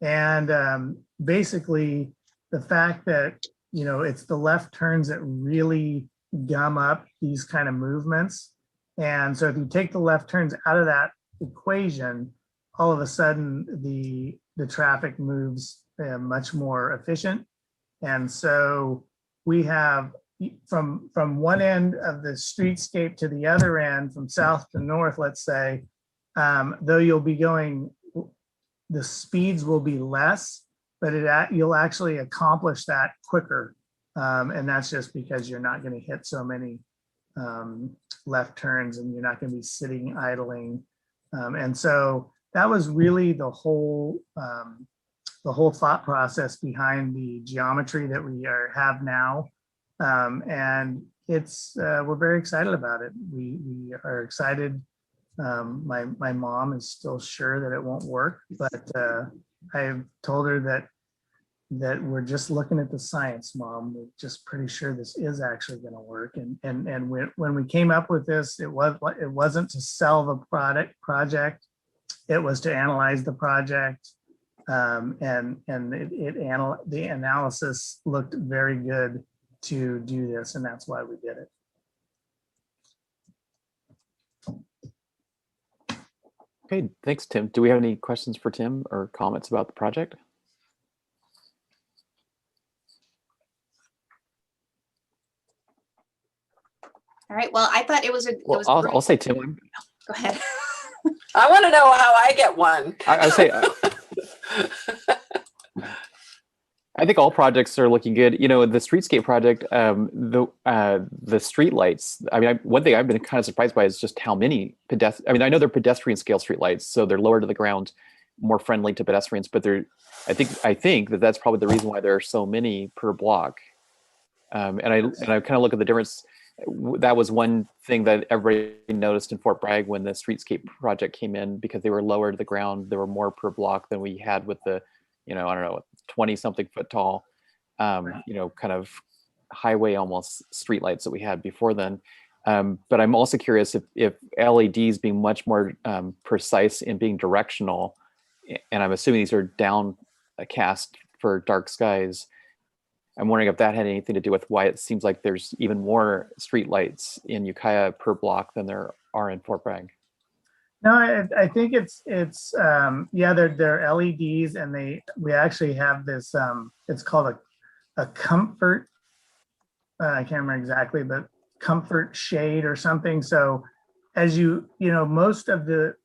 And basically the fact that, it's the left turns that really gum up these kind of movements. And so if you take the left turns out of that equation, all of a sudden the traffic moves much more efficient. And so we have from one end of the streetscape to the other end, from south to north, let's say, though you'll be going, the speeds will be less, but you'll actually accomplish that quicker. And that's just because you're not going to hit so many left turns, and you're not going to be sitting idling. And so that was really the whole thought process behind the geometry that we have now. And it's we're very excited about it. We are excited. My mom is still sure that it won't work, but I've told her that we're just looking at the science, Mom. We're just pretty sure this is actually going to work. And when we came up with this, it wasn't to sell the project. It was to analyze the project. The analysis looked very good to do this, and that's why we did it. Okay, thanks, Tim. Do we have any questions for Tim or comments about the project? All right. Well, I thought it was I'll say, Tim. Go ahead. I want to know how I get one. I say, I think all projects are looking good. The streetscape project, the street lights. I mean, one thing I've been kind of surprised by is just how many pedestrian. I mean, I know they're pedestrian scale street lights, so they're lower to the ground, more friendly to pedestrians. But I think that's probably the reason why there are so many per block. And I kind of look at the difference. That was one thing that everybody noticed in Fort Bragg when the streetscape project came in, because they were lower to the ground. There were more per block than we had with the, I don't know, 20-something foot tall, kind of highway almost streetlights that we had before then. But I'm also curious if LEDs being much more precise in being directional, and I'm assuming these are downcast for dark skies. I'm wondering if that had anything to do with why it seems like there's even more streetlights in Ukiah per block than there are in Fort Bragg. No, I think it's yeah, they're LEDs, and we actually have this it's called a comfort, I can't remember exactly, but comfort shade or something. So as you know, most of the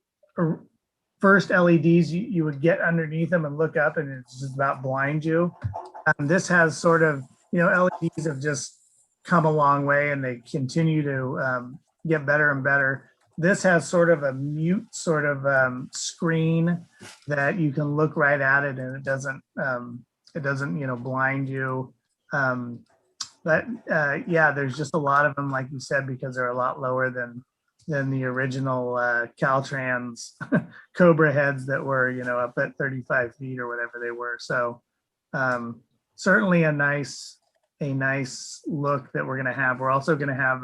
first LEDs, you would get underneath them and look up and it's just about blind you. This has sort of, you know, LEDs have just come a long way and they continue to get better and better. This has sort of a mute sort of screen that you can look right at it and it doesn't, you know, blind you. But yeah, there's just a lot of them, like you said, because they're a lot lower than the original Caltrans Cobra heads that were, you know, up at 35 feet or whatever they were. So certainly a nice look that we're going to have. We're also going to have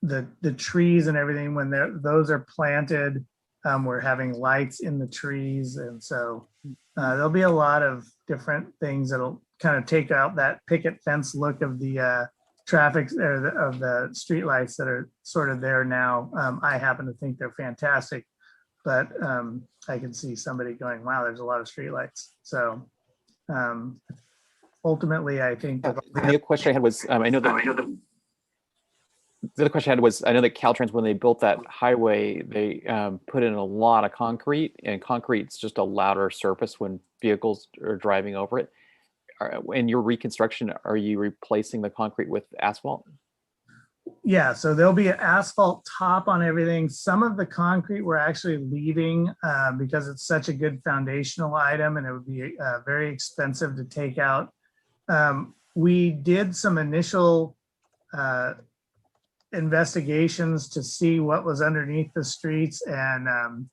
the trees and everything when those are planted. We're having lights in the trees, and so there'll be a lot of different things that'll kind of take out that picket fence look of the traffic or of the street lights that are sort of there now. I happen to think they're fantastic, but I can see somebody going, wow, there's a lot of street lights. So ultimately, I think the other question I had was, I know that the other question I had was, I know that Caltrans, when they built that highway, they put in a lot of concrete, and concrete's just a louder surface when vehicles are driving over it. In your reconstruction, are you replacing the concrete with asphalt? Yeah, so there'll be an asphalt top on everything. Some of the concrete we're actually leaving because it's such a good foundational item and it would be very expensive to take out. We did some initial investigations to see what was underneath the streets, and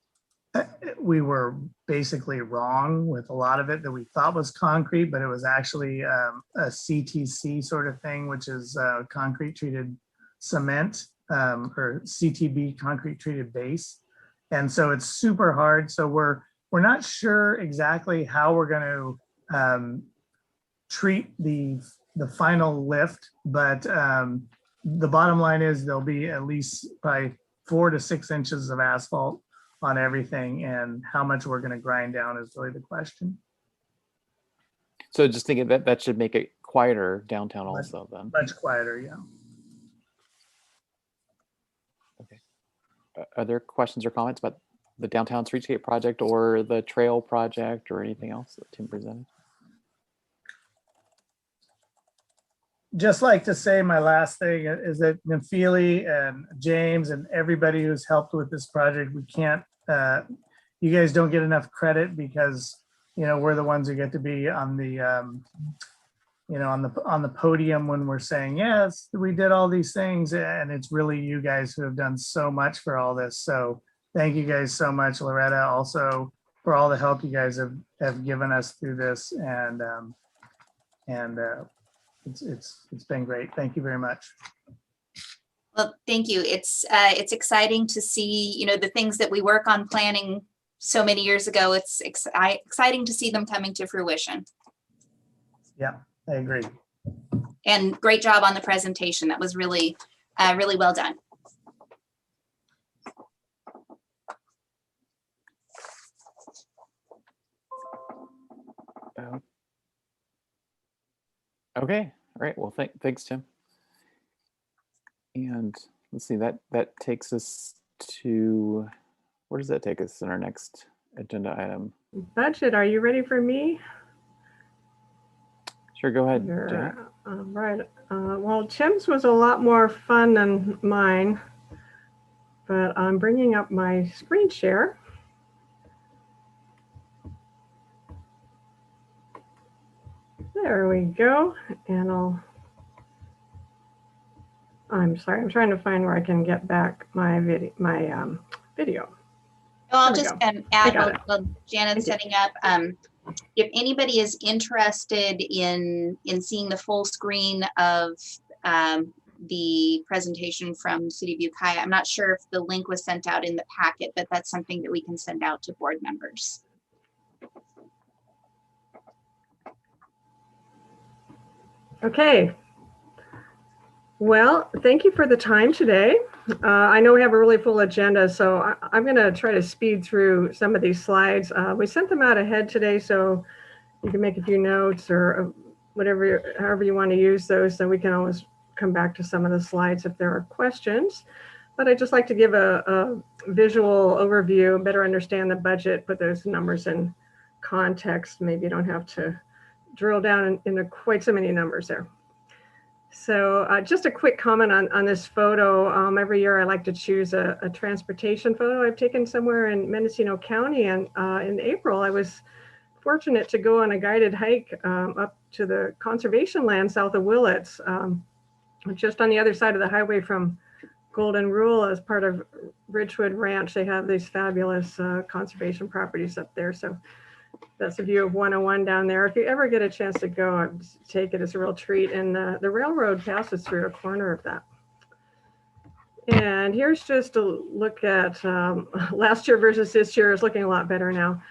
we were basically wrong with a lot of it that we thought was concrete, but it was actually a CTC sort of thing, which is concrete treated cement or CTB, concrete treated base. And so it's super hard. So we're not sure exactly how we're going to treat the final lift, but the bottom line is there'll be at least probably 4 to 6 inches of asphalt on everything, and how much we're going to grind down is really the question. So just thinking that should make it quieter downtown also then. Much quieter, yeah. Okay. Are there questions or comments about the downtown streetscape project or the trail project or anything else that Tim presented? Just like to say my last thing is that Nafili and James and everybody who's helped with this project, we can't, you guys don't get enough credit because, you know, we're the ones who get to be on the, you know, on the podium when we're saying, yes, we did all these things. And it's really you guys who have done so much for all this. So thank you guys so much, Loretta, also for all the help you guys have given us through this. And it's been great. Thank you very much. Well, thank you. It's exciting to see, you know, the things that we work on planning so many years ago. It's exciting to see them coming to fruition. Yeah, I agree. And great job on the presentation. That was really, really well done. Okay, all right. Well, thanks, Tim. And let's see, that takes us to, where does that take us in our next agenda item? Budget, are you ready for me? Sure, go ahead. Right. Well, Tim's was a lot more fun than mine, but I'm bringing up my screen share. There we go. And I'm sorry, I'm trying to find where I can get back my video. I'll just add while Janet's setting up. If anybody is interested in seeing the full screen of the presentation from the City of Ukiah. I'm not sure if the link was sent out in the packet, but that's something that we can send out to board members. Okay. Well, thank you for the time today. I know we have a really full agenda, so I'm going to try to speed through some of these slides. We sent them out ahead today, so you can make a few notes or whatever, however you want to use those, so we can always come back to some of the slides if there are questions. But I'd just like to give a visual overview, better understand the budget, put those numbers in context. Maybe you don't have to drill down into quite so many numbers there. So just a quick comment on this photo. Every year I like to choose a transportation photo I've taken somewhere in Mendocino County. And in April, I was fortunate to go on a guided hike up to the conservation land south of Willits, just on the other side of the highway from Golden Rule as part of Ridgewood Ranch. They have these fabulous conservation properties up there. So that's a view of 101 down there. If you ever get a chance to go, take it as a real treat. And the railroad passes through a corner of that. And here's just a look at last year versus this year. Is looking a lot better now.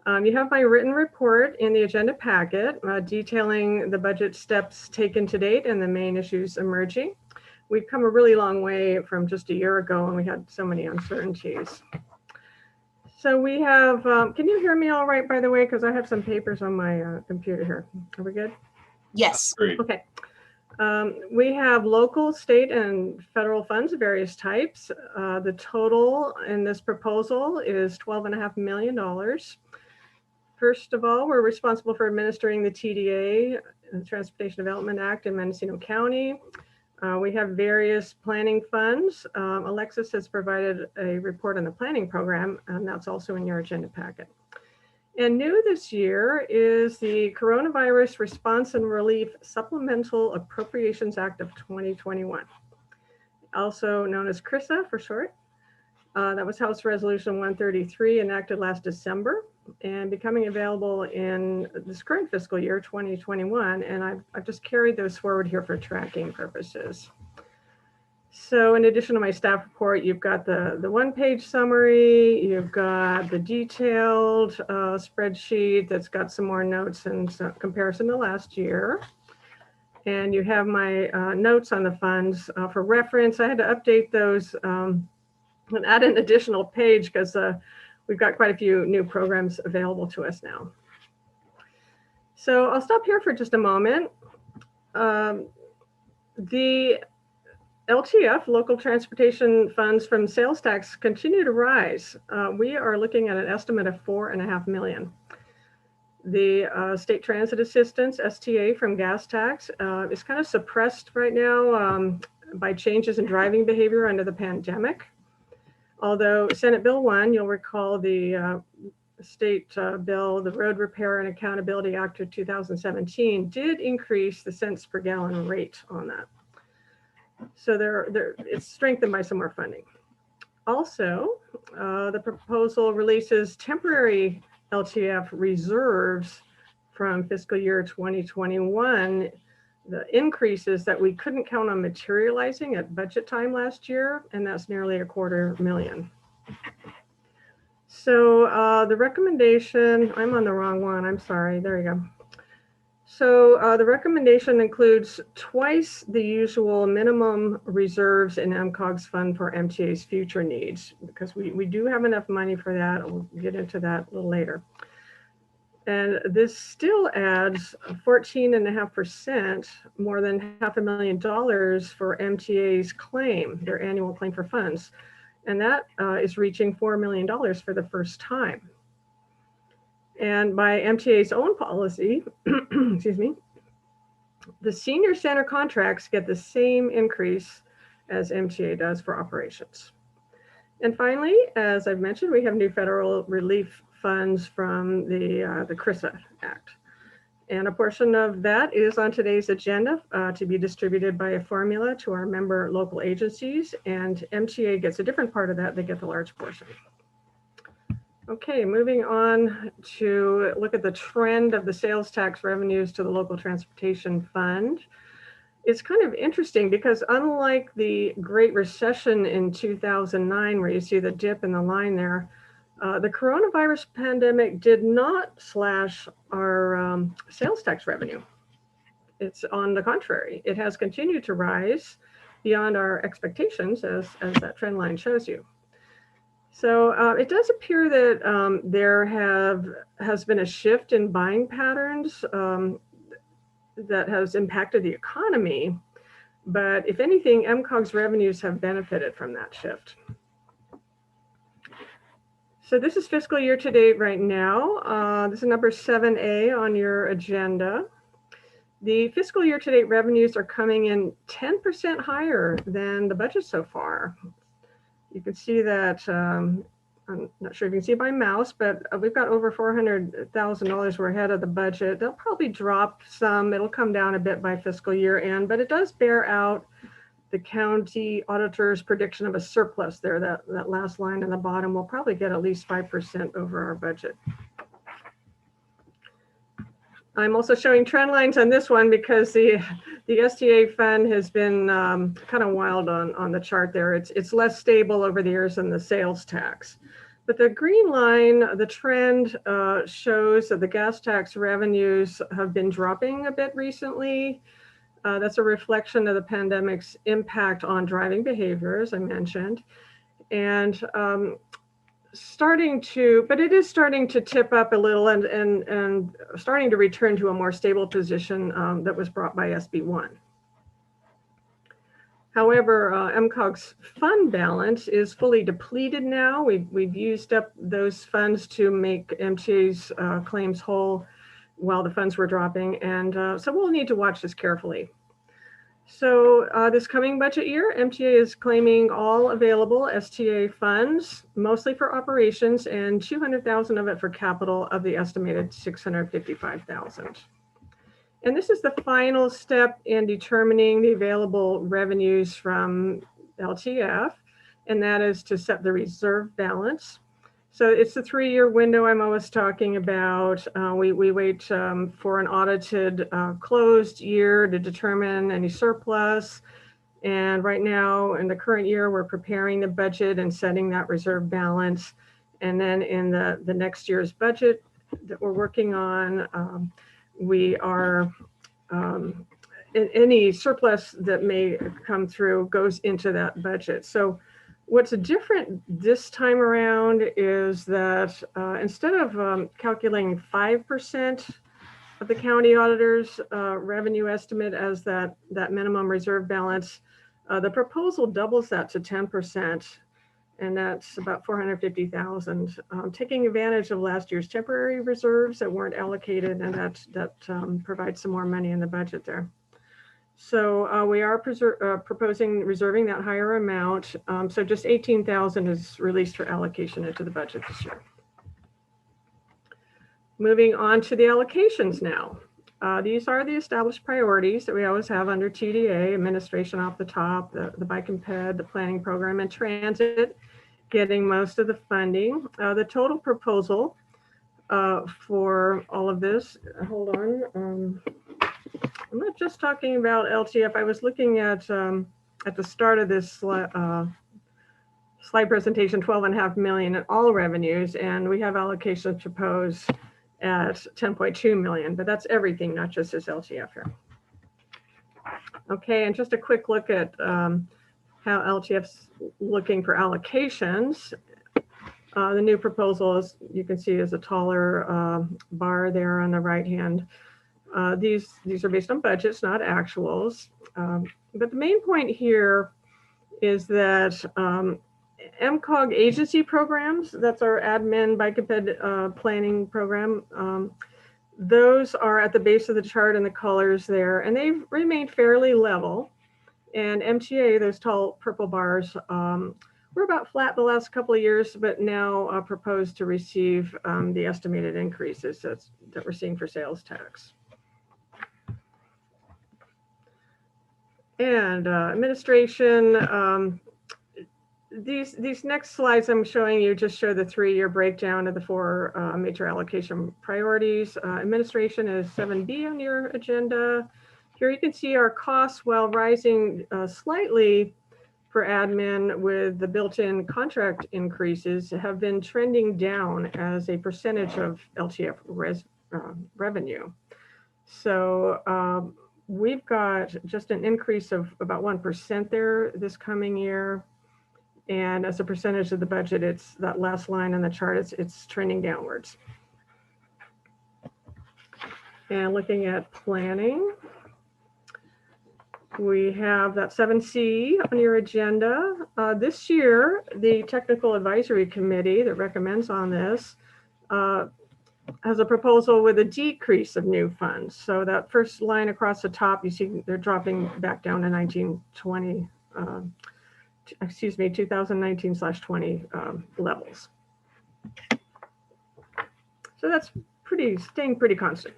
You have my written report in the agenda packet detailing the budget steps taken to date and the main issues emerging. We've come a really long way from just a year ago when we had so many uncertainties. So we have, can you hear me all right, by the way? Because I have some papers on my computer here. Are we good? Yes. Great. Okay. We have local, state, and federal funds of various types. The total in this proposal is $12.5 million. First of all, we're responsible for administering the TDA, the Transportation Development Act in Mendocino County. We have various planning funds. Alexis has provided a report on the planning program, and that's also in your agenda packet. And new this year is the Coronavirus Response and Relief Supplemental Appropriations Act of 2021, also known as CRISA for short. That was House Resolution 133, enacted last December and becoming available in this current fiscal year, 2021. And I've just carried those forward here for tracking purposes. So in addition to my staff report, you've got the one-page summary, you've got the detailed spreadsheet that's got some more notes and some comparison to last year. And you have my notes on the funds for reference. I had to update those and add an additional page because we've got quite a few new programs available to us now. So I'll stop here for just a moment. The LTF, local transportation funds from sales tax, continue to rise. We are looking at an estimate of $4.5 million. The state transit assistance, STA, from gas tax is kind of suppressed right now by changes in driving behavior under the pandemic. Although Senate Bill 1, you'll recall the state bill, the Road Repair and Accountability Act of 2017, did increase the cents per gallon rate on that. So it's strengthened by some more funding. Also, the proposal releases temporary LTF reserves from fiscal year 2021, the increases that we couldn't count on materializing at budget time last year, and that's nearly $250,000. So the recommendation, I'm on the wrong one, I'm sorry, there you go. So the recommendation includes twice the usual minimum reserves in MCOG's fund for MTA's future needs, because we do have enough money for that. We'll get into that a little later. And this still adds 14.5%, more than $500,000 for MTA's claim, their annual claim for funds. And that is reaching $4 million for the first time. And by MTA's own policy, excuse me, the senior center contracts get the same increase as MTA does for operations. And finally, as I've mentioned, we have new federal relief funds from the CRISA Act. And a portion of that is on today's agenda to be distributed by a formula to our member local agencies, and MTA gets a different part of that. They get the large portion. Okay, moving on to look at the trend of the sales tax revenues to the local transportation fund. it's kind of interesting because unlike the Great Recession in 2009, where you see the dip in the line there, the coronavirus pandemic did not slash our sales tax revenue. It's on the contrary, it has continued to rise beyond our expectations, as that trend line shows you. So it does appear that there has been a shift in buying patterns that has impacted the economy. But if anything, MCOG's revenues have benefited from that shift. So this is fiscal year to date right now. This is number 7A on your agenda. The fiscal year to date revenues are coming in 10% higher than the budget so far. You can see that, I'm not sure if you can see by mouse, but we've got over $400,000 we're ahead of the budget. They'll probably drop some, it'll come down a bit by fiscal year end, but it does bear out the county auditor's prediction of a surplus there. That last line in the bottom will probably get at least 5% over our budget. I'm also showing trend lines on this one because the STA fund has been kind of wild on the chart there. It's less stable over the years than the sales tax. But the green line, the trend shows that the gas tax revenues have been dropping a bit recently. That's a reflection of the pandemic's impact on driving behavior, as I mentioned. And but it is starting to tip up a little and starting to return to a more stable position that was brought by SB1. However, MCOG's fund balance is fully depleted now. We've used up those funds to make MTA's claims whole while the funds were dropping. And so we'll need to watch this carefully. So this coming budget year, MTA is claiming all available STA funds, mostly for operations, and $200,000 of it for capital of the estimated $655,000. And this is the final step in determining the available revenues from LTF, and that is to set the reserve balance. So it's the 3-year window I'm always talking about. We wait for an audited closed year to determine any surplus. And right now in the current year, we're preparing the budget and setting that reserve balance. And then in the next year's budget that we're working on, we are, any surplus that may come through goes into that budget. So what's different this time around is that instead of calculating 5% of the county auditor's revenue estimate as that minimum reserve balance, the proposal doubles that to 10%, and that's about $450,000, taking advantage of last year's temporary reserves that weren't allocated, and that provides some more money in the budget there. So we are proposing reserving that higher amount. So just $18,000 is released for allocation into the budget this year. Moving on to the allocations now. These are the established priorities that we always have under TDA: administration off the top, the bike and ped, the planning program, and transit, getting most of the funding. The total proposal for all of this, hold on. I'm not just talking about LTF. I was looking at the start of this slide presentation, 12.5 million in all revenues, and we have allocations proposed at 10.2 million, but that's everything, not just this LTF here. Okay, and just a quick look at how LTF's looking for allocations. The new proposal, as you can see, is a taller bar there on the right hand. These are based on budgets, not actuals. But the main point here is that MCOG agency programs, that's our admin bike and ped planning program, those are at the base of the chart in the colors there, and they've remained fairly level. And MTA, those tall purple bars, we're about flat the last couple of years, but now proposed to receive the estimated increases that we're seeing for sales tax. And administration, these next slides I'm showing you just show the 3-year breakdown of the 4 major allocation priorities. Administration is 7B on your agenda. Here you can see our costs, while rising slightly for admin with the built-in contract increases, have been trending down as a percentage of LTF revenue. So we've got just an increase of about 1% there this coming year. And as a percentage of the budget, it's that last line on the chart, it's trending downwards. And looking at planning, we have that 7C on your agenda. This year, the Technical Advisory Committee that recommends on this has a proposal with a decrease of new funds. So that first line across the top, you see they're dropping back down to 2019/20 levels. So that's staying pretty constant.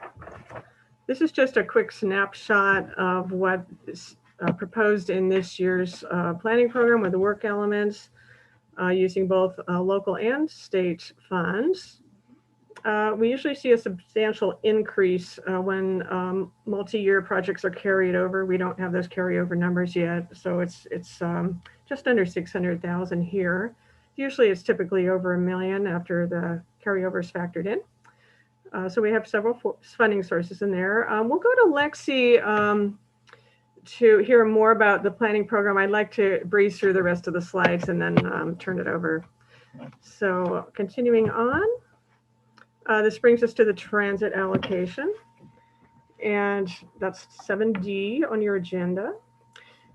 This is just a quick snapshot of what is proposed in this year's planning program with the work elements using both local and state funds. We usually see a substantial increase when multi-year projects are carried over. We don't have those carryover numbers yet, so it's just under 600,000 here. Usually it's typically over $1 million after the carryover is factored in. So we have several funding sources in there. We'll go to Lexi to hear more about the planning program. I'd like to breeze through the rest of the slides and then turn it over. So continuing on, this brings us to the transit allocation, and that's 7D on your agenda.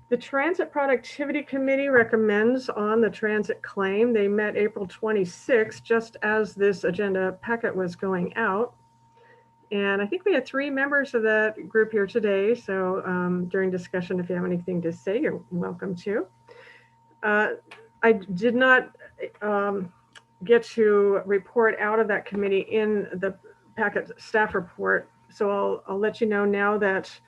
The Transit Productivity Committee recommends on the transit claim. They met April 26th, just as this agenda packet was going out. And I think we had 3 members of that group here today. So during discussion, if you have anything to say, you're welcome to. I did not get to report out of that committee in the packet staff report. So I'll let you know now that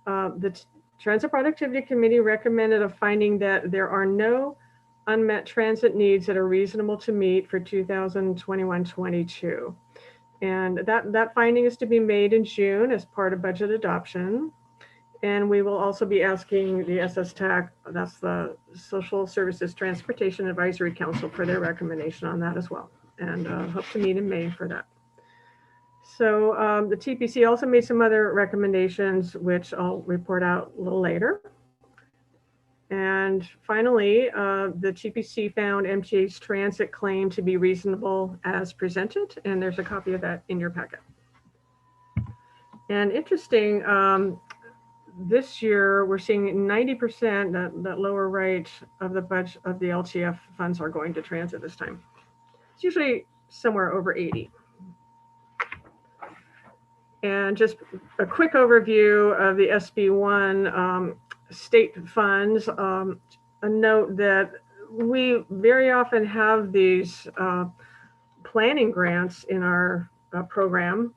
the Transit Productivity Committee recommended a finding that there are no unmet transit needs that are reasonable to meet for 2021-22. And that finding is to be made in June as part of budget adoption. And we will also be asking the SSTAC, that's the Social Services Transportation Advisory Council, for their recommendation on that as well. And hope to meet in May for that. So the TPC also made some other recommendations, which I'll report out a little later. And finally, the TPC found MTA's transit claim to be reasonable as presented, and there's a copy of that in your packet. And interesting, this year we're seeing 90%, that lower right of the budget of the LTF funds are going to transit this time. It's usually somewhere over 80. And just a quick overview of the SB1 state funds. A note that we very often have these planning grants in our program.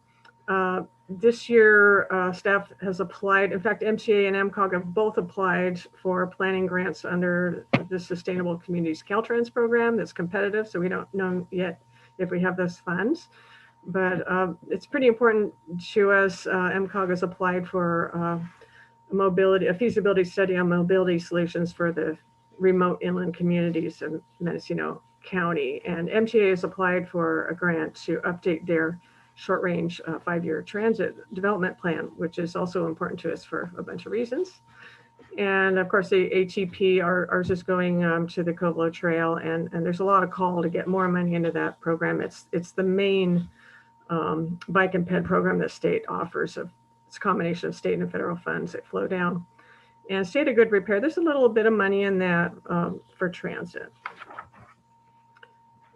This year, staff has applied. In fact, MCA and MCOG have both applied for planning grants under the Sustainable Communities Caltrans program that's competitive. So we don't know yet if we have those funds. But it's pretty important to us. MCOG has applied for a feasibility study on mobility solutions for the remote inland communities in Mendocino County. And MTA has applied for a grant to update their short-range 5-year transit development plan, which is also important to us for a bunch of reasons. And of course, the ATP, ours is going to the Covelo Trail, and there's a lot of call to get more money into that program. It's the main bike and ped program that state offers. It's a combination of state and federal funds that flow down. And state of good repair, there's a little bit of money in that for transit.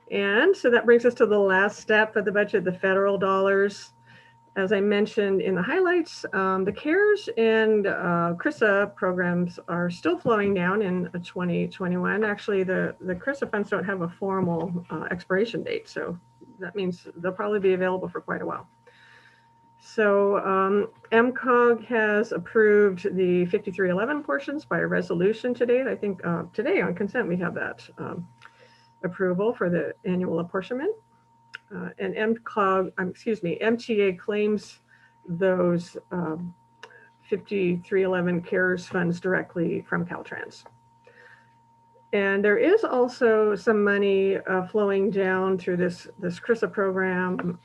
And so that brings us to the last step of the budget, the federal dollars. As I mentioned in the highlights, the CARES and CRISA programs are still flowing down in 2021. Actually, the CRISA funds don't have a formal expiration date, so that means they'll probably be available for quite a while. So MCOG has approved the 5311 portions by a resolution today. I think today on consent we have that approval for the annual apportionment. And MTA claims those 5311 CARES funds directly from Caltrans. And there is also some money flowing down through this CRISA program.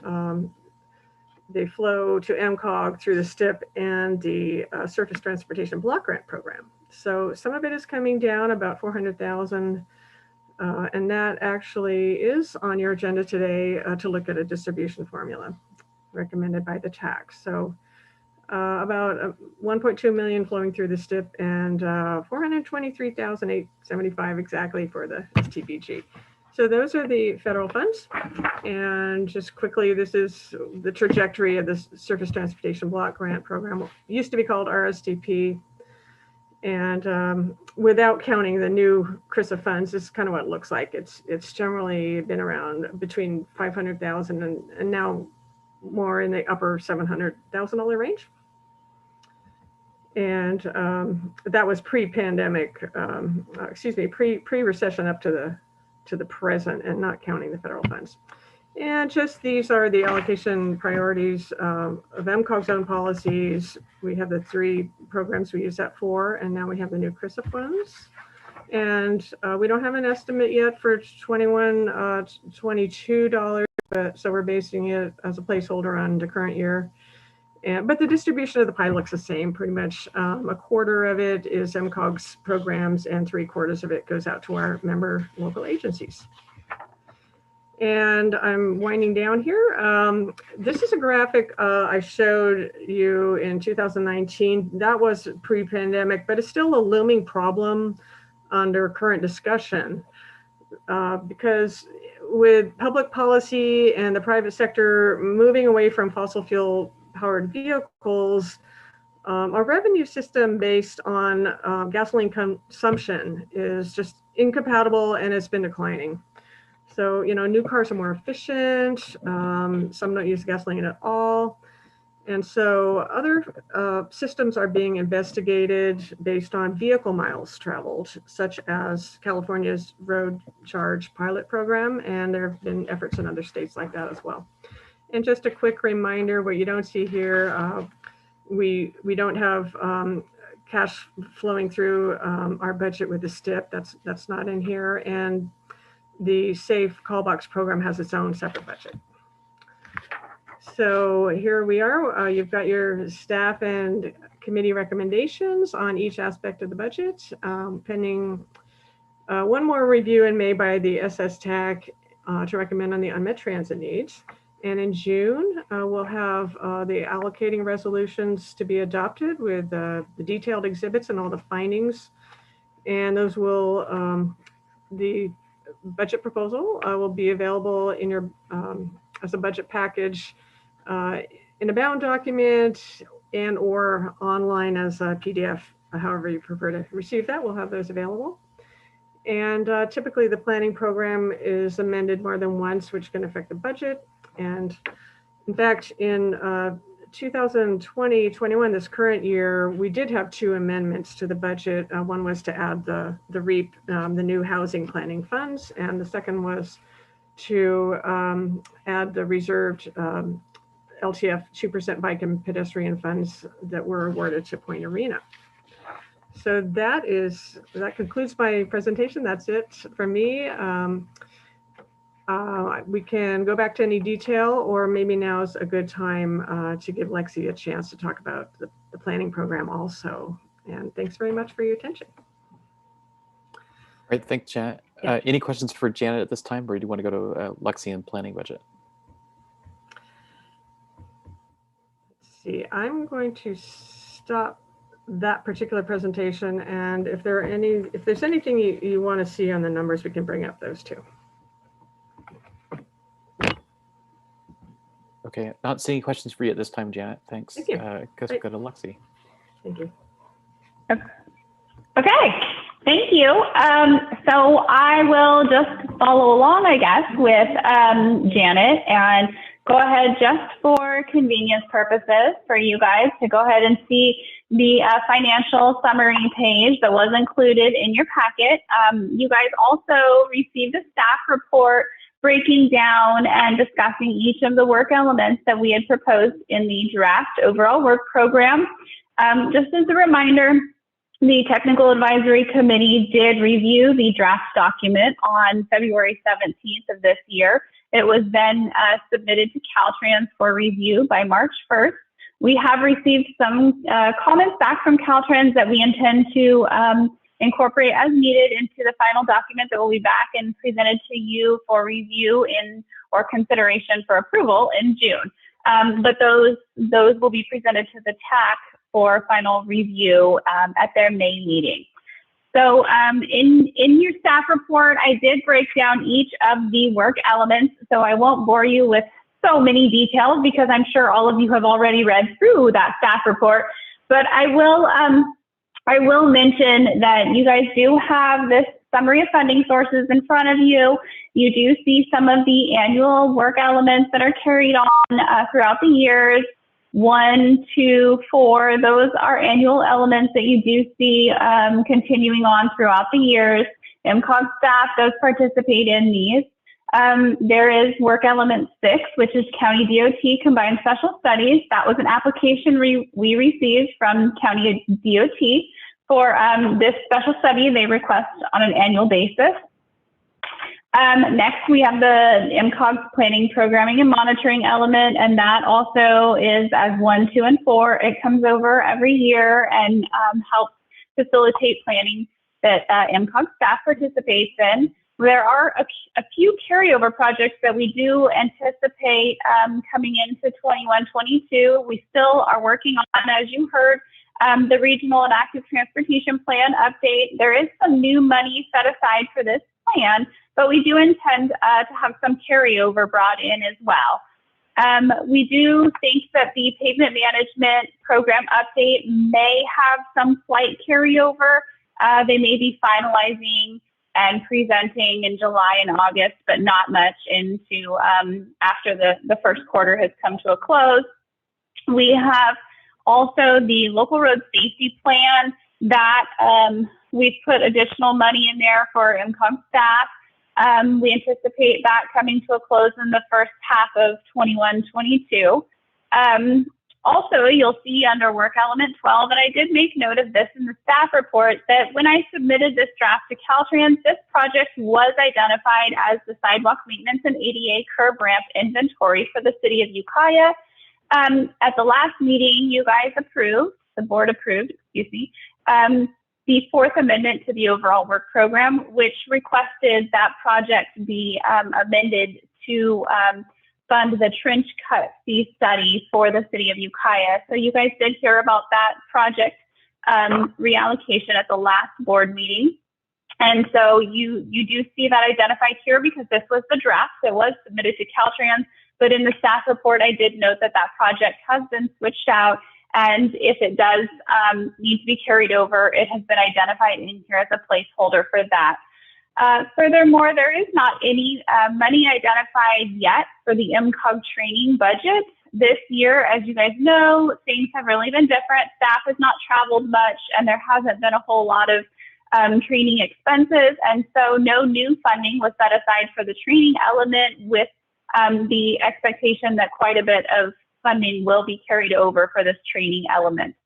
They flow to MCOG through the STIP and the Surface Transportation Block Grant Program. So some of it is coming down, about 400,000, and that actually is on your agenda today to look at a distribution formula recommended by the TAC. So about 1.2 million flowing through the STIP and 423,875 exactly for the STBG. So those are the federal funds. And just quickly, this is the trajectory of the Surface Transportation Block Grant Program. It used to be called RSDP. And without counting the new CRISA funds, this is kind of what it looks like. It's generally been around between 500,000 and now more in the upper $700,000 range. And that was pre-pandemic, pre-recession up to the present, and not counting the federal funds. And just these are the allocation priorities of MCOG's own policies. We have the 3 programs we use that for, and now we have the new CRISA funds. And we don't have an estimate yet for $22, but so we're basing it as a placeholder on the current year. But the distribution of the pie looks the same, pretty much. A quarter of it is MCOG's programs, and 3/4 of it goes out to our member local agencies. And I'm winding down here. This is a graphic I showed you in 2019. That was pre-pandemic, but it's still a looming problem under current discussion because with public policy and the private sector moving away from fossil fuel powered vehicles, our revenue system based on gasoline consumption is just incompatible, and it's been declining. So, new cars are more efficient. Some don't use gasoline at all. And so other systems are being investigated based on vehicle miles traveled, such as California's road charge pilot program. And there have been efforts in other states like that as well. And just a quick reminder, what you don't see here, we don't have cash flowing through our budget with the STIP. That's not in here. And the Safe Call Box program has its own separate budget. So here we are. You've got your staff and committee recommendations on each aspect of the budget, pending one more review in May by the SSTAC to recommend on the unmet transit needs. And in June, we'll have the allocating resolutions to be adopted with the detailed exhibits and all the findings. And those will, the budget proposal will be available in your, as a budget package in a bound document and or online as a PDF, however you prefer to receive that. We'll have those available. And typically the planning program is amended more than once, which can affect the budget. And in fact, in 2020-21, this current year, we did have 2 amendments to the budget. One was to add the REAP, the new housing planning funds, and the second was to add the reserved LTF 2% bike and pedestrian funds that were awarded to Point Arena. So that concludes my presentation. That's it from me. We can go back to any detail, or maybe now is a good time to give Lexi a chance to talk about the planning program also. And thanks very much for your attention. Great, thanks, Janet. Yeah. Any questions for Janet at this time, or do you want to go to Lexi and planning budget? Let's see, I'm going to stop that particular presentation, and if there's anything you want to see on the numbers, we can bring up those too. Okay, not seeing questions for you at this time, Janet. Thanks. Thank you. Guess we'll go to Lexi. Thank you. Okay, thank you. So I will just follow along, I guess, with Janet, and go ahead just for convenience purposes for you guys to go ahead and see the financial summary page that was included in your packet. You guys also received a staff report breaking down and discussing each of the work elements that we had proposed in the draft overall work program. Just as a reminder, the Technical Advisory Committee did review the draft document on February 17th of this year. It was then submitted to Caltrans for review by March 1st. We have received some comments back from Caltrans that we intend to incorporate as needed into the final document that will be back and presented to you for review or consideration for approval in June. But those will be presented to the TAC for final review at their May meeting. So in your staff report, I did break down each of the work elements, so I won't bore you with so many details because I'm sure all of you have already read through that staff report. But I will mention that you guys do have this summary of funding sources in front of you. You do see some of the annual work elements that are carried on throughout the years. 1, 2, 4, those are annual elements that you do see continuing on throughout the years. MCOG staff does participate in these. There is work element 6, which is County DOT Combined Special Studies. That was an application we received from County DOT for this special study they request on an annual basis. Next, we have the MCOG's planning, programming, and monitoring element, and that also is as 1, 2, and 4. It comes over every year and helps facilitate planning that MCOG staff participates in. There are a few carryover projects that we do anticipate coming into 21-22. We still are working on, as you heard, the Regional and Active Transportation Plan update. There is some new money set aside for this plan, but we do intend to have some carryover brought in as well. We do think that the pavement management program update may have some slight carryover. They may be finalizing and presenting in July and August, but not much into after the first quarter has come to a close. We have also the local road safety plan that we've put additional money in there for MCOG staff. We anticipate that coming to a close in the first half of 21-22. Also, you'll see under work element 12, and I did make note of this in the staff report, that when I submitted this draft to Caltrans, this project was identified as the sidewalk maintenance and ADA curb ramp inventory for the city of Ukiah. At the last meeting, you guys approved, the board approved, the fourth amendment to the overall work program, which requested that project be amended to fund the trench cut fee study for the city of Ukiah. So you guys did hear about that project reallocation at the last board meeting. And so you do see that identified here because this was the draft that was submitted to Caltrans. But in the staff report, I did note that that project has been switched out. And if it does need to be carried over, it has been identified in here as a placeholder for that. Furthermore, there is not any money identified yet for the MCOG training budget. This year, as you guys know, things have really been different. Staff has not traveled much, and there hasn't been a whole lot of training expenses. And so no new funding was set aside for the training element, with the expectation that quite a bit of funding will be carried over for this training element.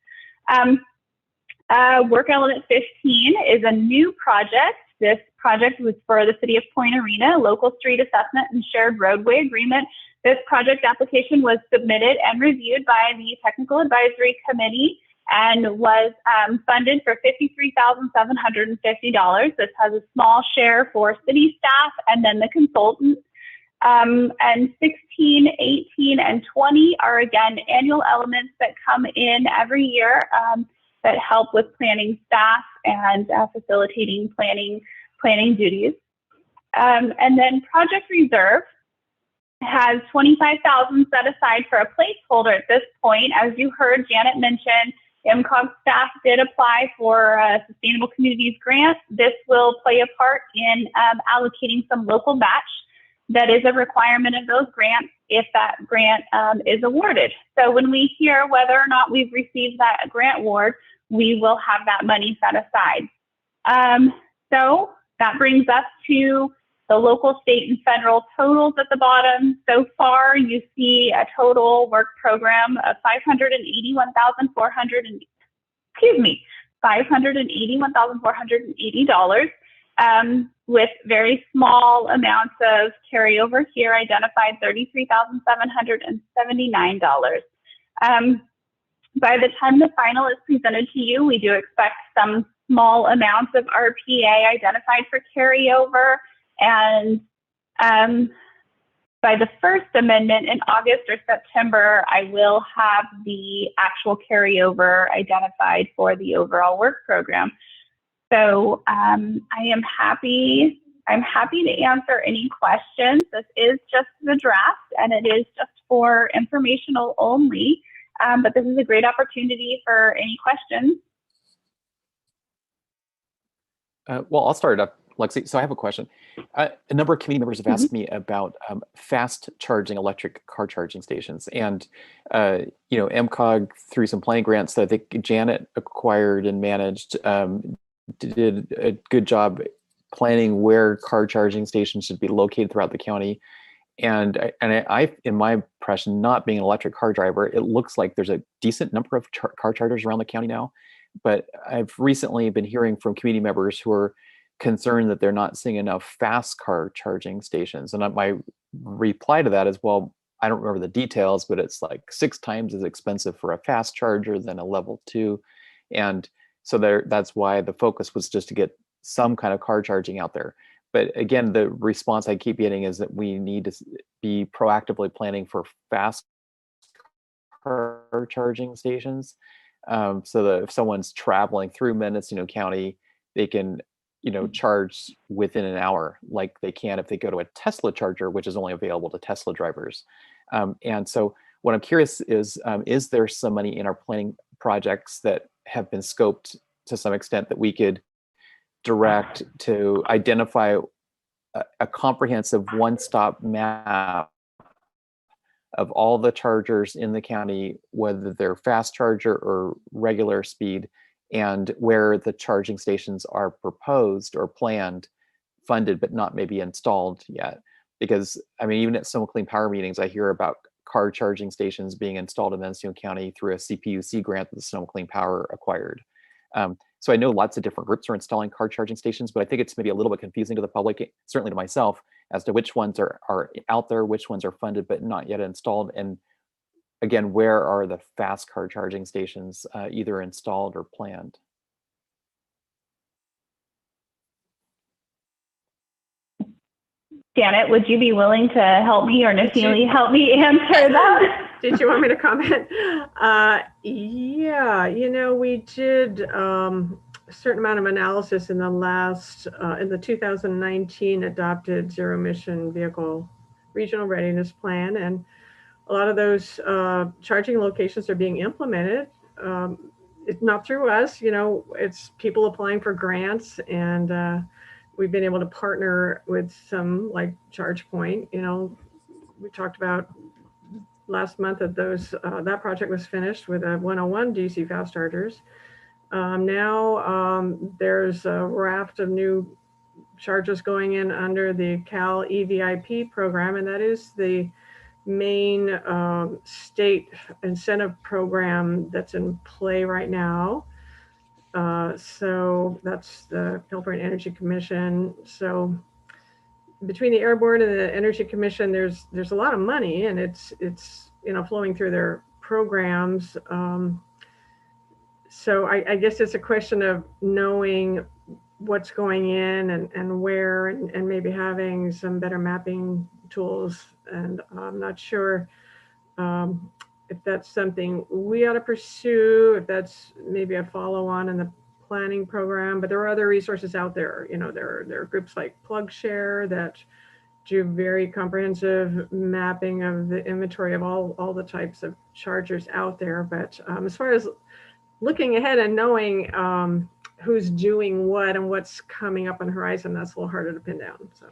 Work element 15 is a new project. This project was for the city of Point Arena, local street assessment and shared roadway agreement. This project application was submitted and reviewed by the Technical Advisory Committee and was funded for $53,750. This has a small share for city staff and then the consultant. And 16, 18, and 20 are, again, annual elements that come in every year that help with planning staff and facilitating planning duties. And then Project Reserve has $25,000 set aside for a placeholder at this point. As you heard Janet mention, MCOG staff did apply for a Sustainable Communities grant. This will play a part in allocating some local match. That is a requirement of those grants if that grant is awarded. So when we hear whether or not we've received that grant award, we will have that money set aside. So that brings us to the local, state, and federal totals at the bottom. So far, you see a total work program of $581,400 $581,480, with very small amounts of carryover here, identified $33,779. By the time the final is presented to you, we do expect some small amounts of RPA identified for carryover, and by the first amendment in August or September, I will have the actual carryover identified for the overall work program. So I'm happy to answer any questions. This is just the draft, and it is just for informational only, but this is a great opportunity for any questions. Well, I'll start it up, Lexi. So I have a question. A number of committee members have asked me about fast charging electric car charging stations, and MCOG, through some planning grants that I think Janet acquired and managed, did a good job planning where car charging stations should be located throughout the county. And I, in my impression, not being an electric car driver, it looks like there's a decent number of car chargers around the county now. But I've recently been hearing from community members who are concerned that they're not seeing enough fast car charging stations. And my reply to that is, well, I don't remember the details, but it's like 6 times as expensive for a fast charger than a level 2. And so that's why the focus was just to get some kind of car charging out there. But again, the response I keep getting is that we need to be proactively planning for fast car charging stations, so that if someone's traveling through Mendocino County, they can charge within an hour, like they can if they go to a Tesla charger, which is only available to Tesla drivers. And so what I'm curious is there some money in our planning projects that have been scoped to some extent that we could direct to identify a comprehensive one-stop map of all the chargers in the county, whether they're fast charger or regular speed, and where the charging stations are proposed or planned, funded, but not maybe installed yet? Because I mean, even at some clean power meetings, I hear about car charging stations being installed in Mendocino County through a CPUC grant that the Sonoma Clean Power acquired. So I know lots of different groups are installing car charging stations, but I think it's maybe a little bit confusing to the public, certainly to myself, as to which ones are out there, which ones are funded but not yet installed. And again, where are the fast car charging stations either installed or planned? Janet, would you be willing to help me, or Nafili help me answer that? Did you want me to comment? Yeah, we did a certain amount of analysis in the last, in the 2019 adopted zero emission vehicle regional readiness plan. And a lot of those charging locations are being implemented. It's not through us, it's people applying for grants, and we've been able to partner with some like ChargePoint. We talked about last month that that project was finished with a 101 DC fast chargers. Now there's a raft of new chargers going in under the Cal EVIP program, and that is the main state incentive program that's in play right now. So that's the California Energy Commission. So between the Air Board and the Energy Commission, there's a lot of money, and it's flowing through their programs. So I guess it's a question of knowing what's going in and where, and maybe having some better mapping tools. And I'm not sure if that's something we ought to pursue, if that's maybe a follow-on in the planning program. But there are other resources out there. There are groups like PlugShare that do very comprehensive mapping of the inventory of all the types of chargers out there. But as far as looking ahead and knowing who's doing what and what's coming up on the horizon, that's a little harder to pin down. So.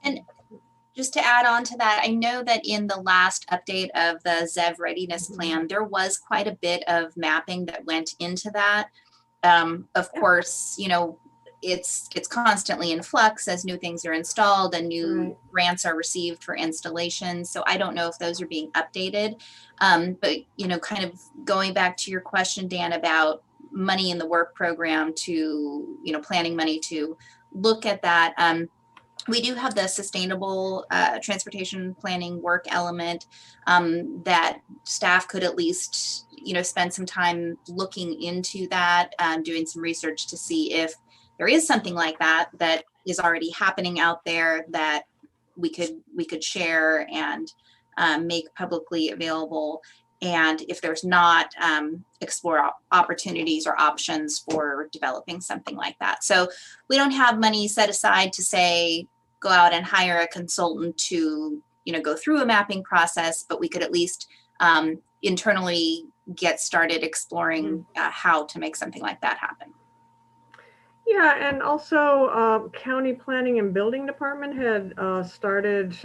And just to add on to that, I know that in the last update of the ZEV readiness plan, there was quite a bit of mapping that went into that. Of course, it's constantly in flux as new things are installed and new grants are received for installation. So I don't know if those are being updated. But kind of going back to your question, Dan, about money in the work program to, planning money to look at that. We do have the sustainable transportation planning work element that staff could at least, spend some time looking into that, doing some research to see if there is something like that that is already happening out there that we could share and make publicly available. And if there's not, explore opportunities or options for developing something like that. So we don't have money set aside to say, go out and hire a consultant to, go through a mapping process, but we could at least internally get started exploring how to make something like that happen. Yeah, and also County Planning and Building Department had started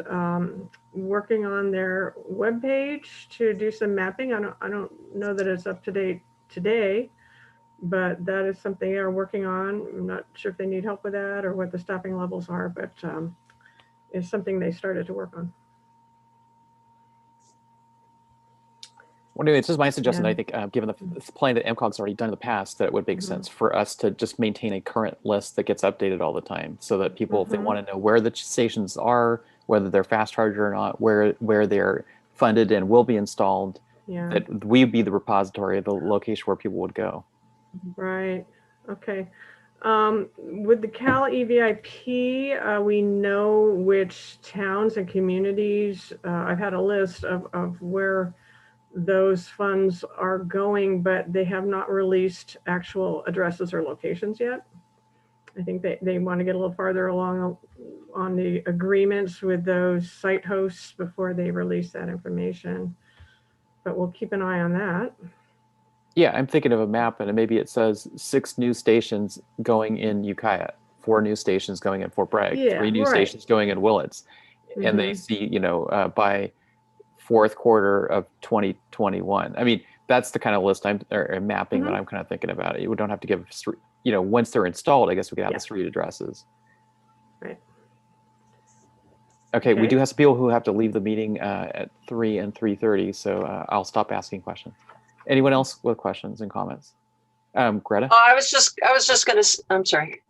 working on their webpage to do some mapping. I don't know that it's up to date today, but that is something they're working on. I'm not sure if they need help with that or what the staffing levels are, but it's something they started to work on. Well, anyway, it's just my suggestion. Yeah. I think, given the plan that MCOG's already done in the past, that it would make sense for us to just maintain a current list that gets updated all the time, so that people, if they want to know where the stations are, whether they're fast charger or not, where they're funded and will be installed, that we be the repository, the location where people would go. Right. Okay. With the Cal EVIP, we know which towns and communities. I've had a list of where those funds are going, but they have not released actual addresses or locations yet. I think they want to get a little farther along on the agreements with those site hosts before they release that information, but we'll keep an eye on that. Yeah, I'm thinking of a map, and maybe it says 6 new stations going in Ukiah, 4 new stations going in Fort Bragg, 3 new stations going in Willits, and they see, by 4th quarter of 2021. I mean, that's the kind of list or mapping that I'm kind of thinking about. We don't have to give, once they're installed, I guess we could have the street addresses. Right. Okay, we do have some people who have to leave the meeting at 3 and 3:30, so I'll stop asking questions. Anyone else with questions and comments? Greta? I was just going to, I'm sorry.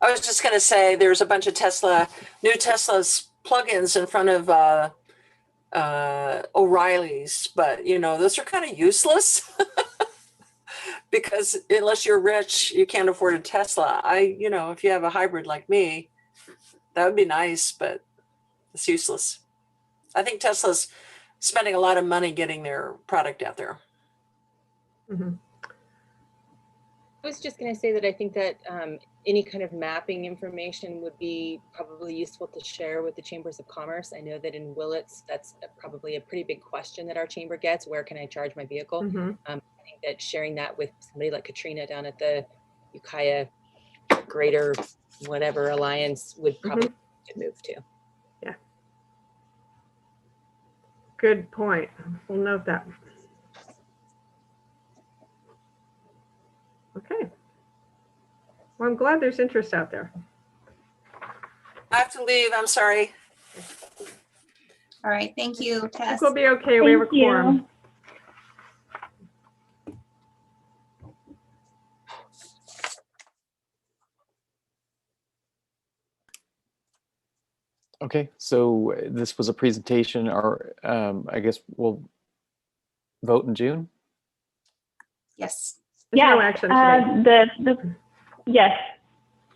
I was just going to say there's a bunch of new Tesla's plugins in front of O'Reilly's, but those are kind of useless because unless you're rich, you can't afford a Tesla. If you have a hybrid like me, that would be nice, but it's useless. I think Tesla's spending a lot of money getting their product out there. I was just going to say that I think that any kind of mapping information would be probably useful to share with the chambers of commerce. I know that in Willits, that's probably a pretty big question that our chamber gets. Where can I charge my vehicle? I think that sharing that with somebody like Katrina down at the Ukiah Greater whatever Alliance would probably move to. Yeah. Good point. We'll note that. Okay. Well, I'm glad there's interest out there. I have to leave. I'm sorry. All right. Thank you, Tess. I think we'll be okay. We have a quorum. Okay, so this was a presentation, or I guess we'll vote in June? Yes. There's no action today. Yes,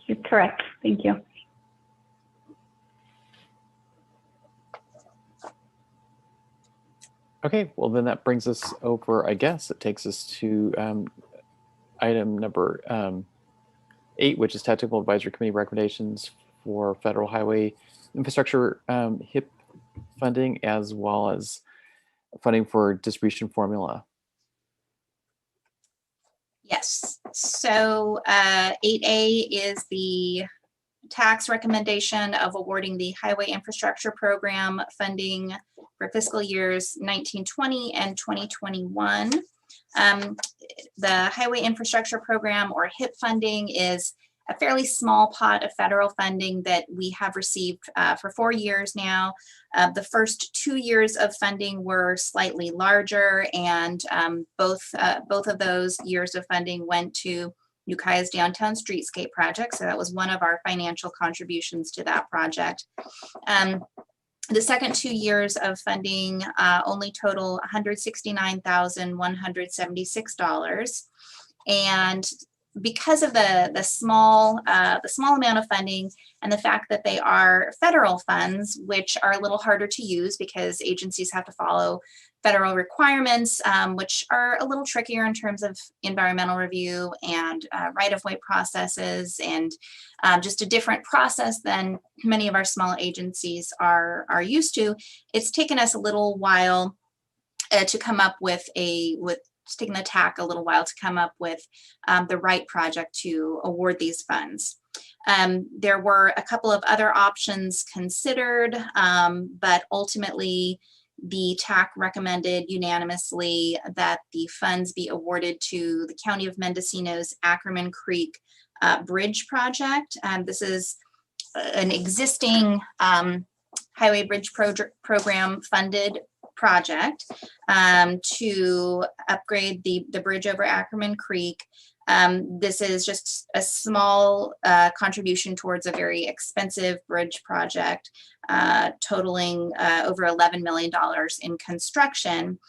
you're correct. Thank you. Okay, well then that brings us over, I guess it takes us to item number 8, which is Technical Advisory Committee recommendations for Federal Highway Infrastructure HIP funding, as well as funding for distribution formula. Yes. So 8A is the tax recommendation of awarding the Highway Infrastructure Program funding for fiscal years 1920 and 2021. The Highway Infrastructure Program, or HIP funding, is a fairly small pot of federal funding that we have received for 4 years now. The first 2 years of funding were slightly larger, and both of those years of funding went to Ukiah's Downtown Streetscape project. So that was one of our financial contributions to that project. The second 2 years of funding only total $169,176. And because of the small amount of funding and the fact that they are federal funds, which are a little harder to use because agencies have to follow federal requirements, which are a little trickier in terms of environmental review and right-of-way processes, and just a different process than many of our small agencies are used to. It's taken us a little while to come up with it's taken the TAC a little while to come up with the right project to award these funds. There were a couple of other options considered, but ultimately the TAC recommended unanimously that the funds be awarded to the County of Mendocino's Ackerman Creek Bridge project. This is an existing highway bridge program funded project to upgrade the bridge over Ackerman Creek. This is just a small contribution towards a very expensive bridge project, totaling over $11 million in construction.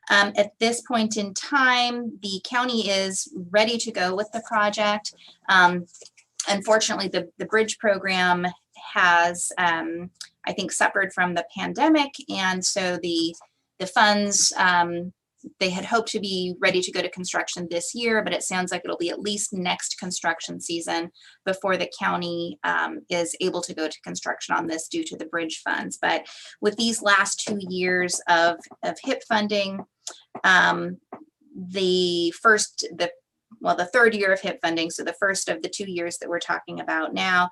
At this point in time, the county is ready to go with the project. Unfortunately, the bridge program has, I think, suffered from the pandemic, and so the funds, they had hoped to be ready to go to construction this year, but it sounds like it'll be at least next construction season before the county is able to go to construction on this due to the bridge funds. But with these last 2 years of HIP funding, the third year of HIP funding, so the first of the 2 years that we're talking about now,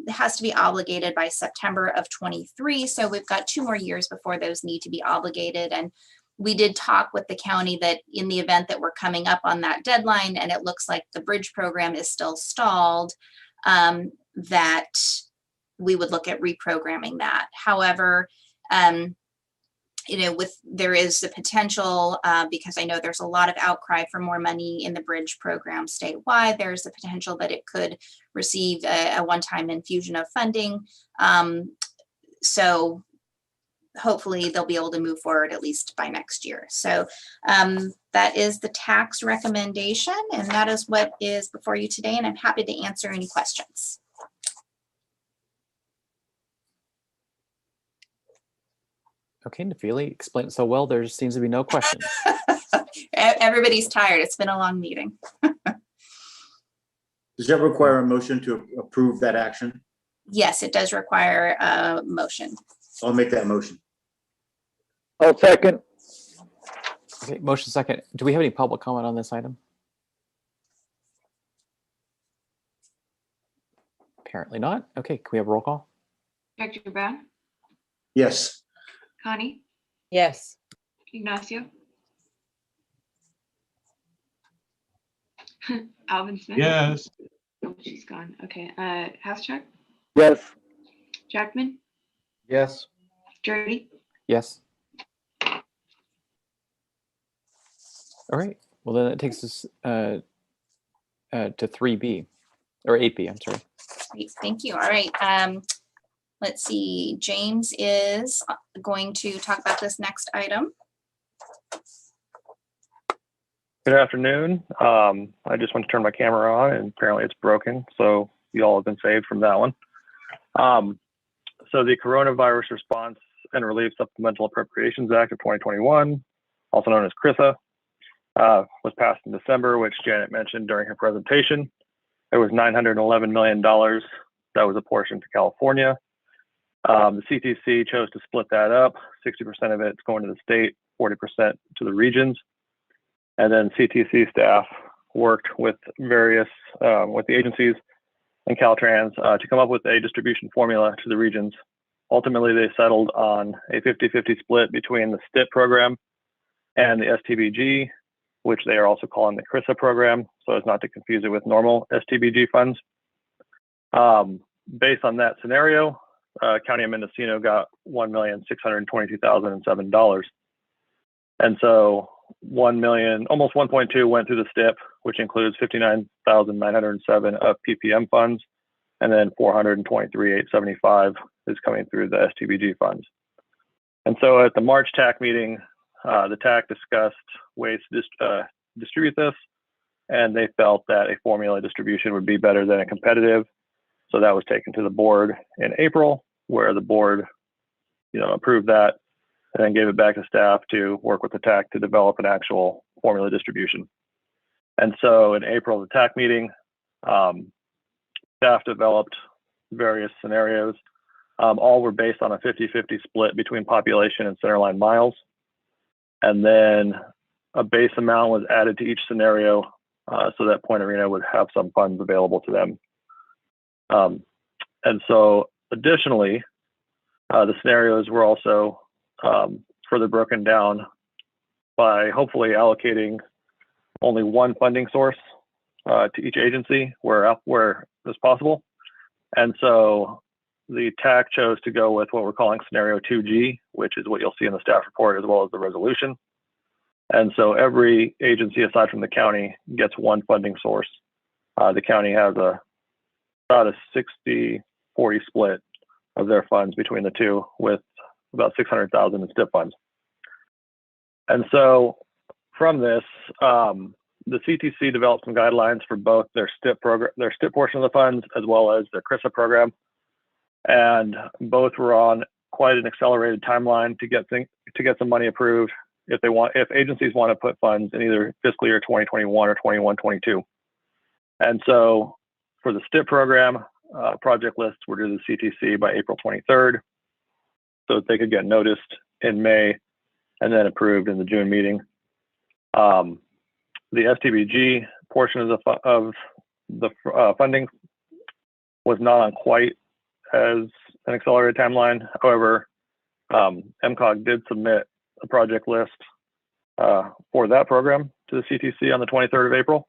has to be obligated by September of 23. So we've got 2 more years before those need to be obligated. And we did talk with the county that in the event that we're coming up on that deadline and it looks like the bridge program is still stalled, that we would look at reprogramming that. However, there is the potential, because I know there's a lot of outcry for more money in the bridge program statewide, there's the potential that it could receive a one-time infusion of funding. So hopefully they'll be able to move forward at least by next year. So that is the tax recommendation, and that is what is before you today, and I'm happy to answer any questions. Okay, Nafili explained it so well, there seems to be no questions. Everybody's tired. It's been a long meeting. Does that require a motion to approve that action? Yes, it does require a motion. I'll make that motion. I'll second. Okay, motion second. Do we have any public comment on this item? Apparently not. Okay, can we have a roll call? Director Brown, Yes. Connie, Yes. Ignacio, Alvin Smith. Yes. Oh, she's gone. Okay. Haschak, Yes. Jackman, Yes. Journey. Yes. All right. Well, then that takes us to 3B, or 8B, I'm sorry. Great, thank you. All right. Let's see. James is going to talk about this next item. Good afternoon. I just want to turn my camera on, and apparently it's broken, so you all have been saved from that one. So the Coronavirus Response and Relief Supplemental Appropriations Act of 2021, also known as CRISA, was passed in December, which Janet mentioned during her presentation. There was $911 million that was apportioned to California. The CTC chose to split that up. 60% of it's going to the state, 40% to the regions. And then CTC staff worked with with the agencies and Caltrans to come up with a distribution formula to the regions. Ultimately, they settled on a 50-50 split between the STIP program and the STBG, which they are also calling the CRISA program, so as not to confuse it with normal STBG funds. Based on that scenario, County of Mendocino got $1,622,007. And so 1 million, almost 1.2 went through the STIP, which includes 59,907 of PPM funds, and then 423,875 is coming through the STBG funds. And so at the March TAC meeting, the TAC discussed ways to distribute this, and they felt that a formula distribution would be better than a competitive. So that was taken to the board in April, where the board, approved that and then gave it back to staff to work with the TAC to develop an actual formula distribution. And so in April, the TAC meeting, staff developed various scenarios. All were based on a 50-50 split between population and centerline miles. And then a base amount was added to each scenario so that Point Arena would have some funds available to them. And so additionally, the scenarios were also further broken down by hopefully allocating only one funding source to each agency where it's possible. And so the TAC chose to go with what we're calling scenario 2G, which is what you'll see in the staff report as well as the resolution. And so every agency aside from the county gets one funding source. The county has about a 60-40 split of their funds between the two, with about 600,000 in STIP funds. And so from this, the CTC developed some guidelines for both their STIP program, their STIP portion of the funds, as well as their CRISA program. And both were on quite an accelerated timeline to get some money approved if agencies want to put funds in either fiscal year 2021 or 21-22. And so for the STIP program, project lists were due to the CTC by April 23rd, so that they could get noticed in May and then approved in the June meeting. The STBG portion of the funding was not on quite as an accelerated timeline. However, MCOG did submit a project list for that program to the CTC on the 23rd of April.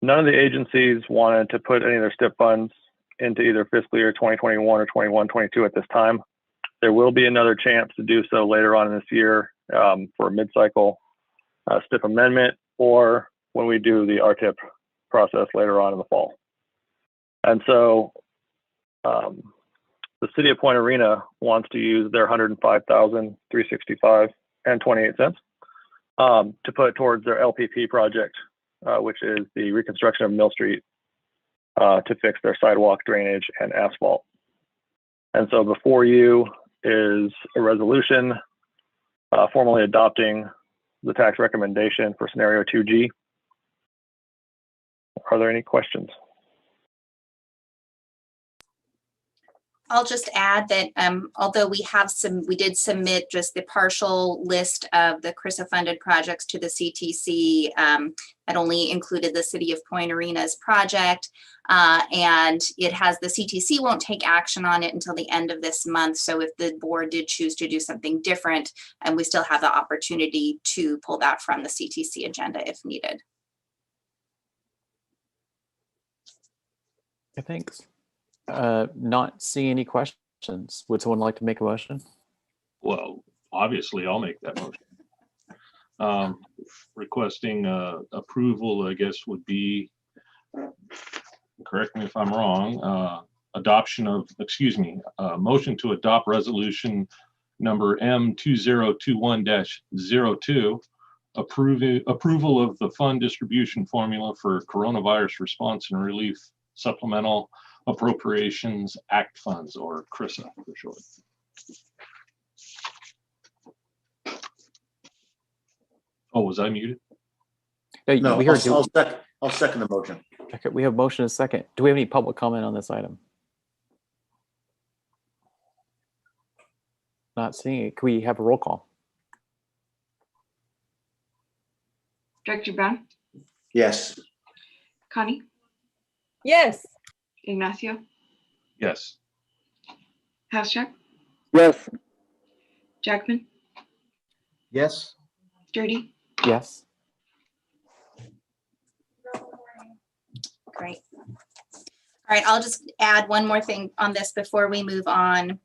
None of the agencies wanted to put any of their STIP funds into either fiscal year 2021 or 21-22 at this time. There will be another chance to do so later on in this year for a mid-cycle STIP amendment, or when we do the RTIP process later on in the fall. And so the city of Point Arena wants to use their $105,365.28 to put towards their LPP project, which is the reconstruction of Mill Street to fix their sidewalk, drainage, and asphalt. And so before you is a resolution formally adopting the tax recommendation for scenario 2G. Are there any questions? I'll just add that although we did submit just the partial list of the CRISA funded projects to the CTC, that only included the City of Point Arena's project, and it has the CTC won't take action on it until the end of this month. So if the board did choose to do something different, and we still have the opportunity to pull that from the CTC agenda if needed. Thanks. Not seeing any questions. Would someone like to make a motion? Well, obviously, I'll make that motion. Requesting approval, I guess, would be, correct me if I'm wrong, motion to adopt resolution number M2021-02, approval of the fund distribution formula for coronavirus response and relief supplemental appropriations act funds, or CRISA for short. Oh, was I muted? No, I'll second the motion. Okay, we have motion and second. Do we have any public comment on this item? Not seeing it. Can we have a roll call? Director Brown? Yes. Connie? Yes. Ignacio? Yes. Housecheck? Yes. Jackman? Yes. Sturdy? Yes. Great. All right, I'll just add one more thing on this before we move on.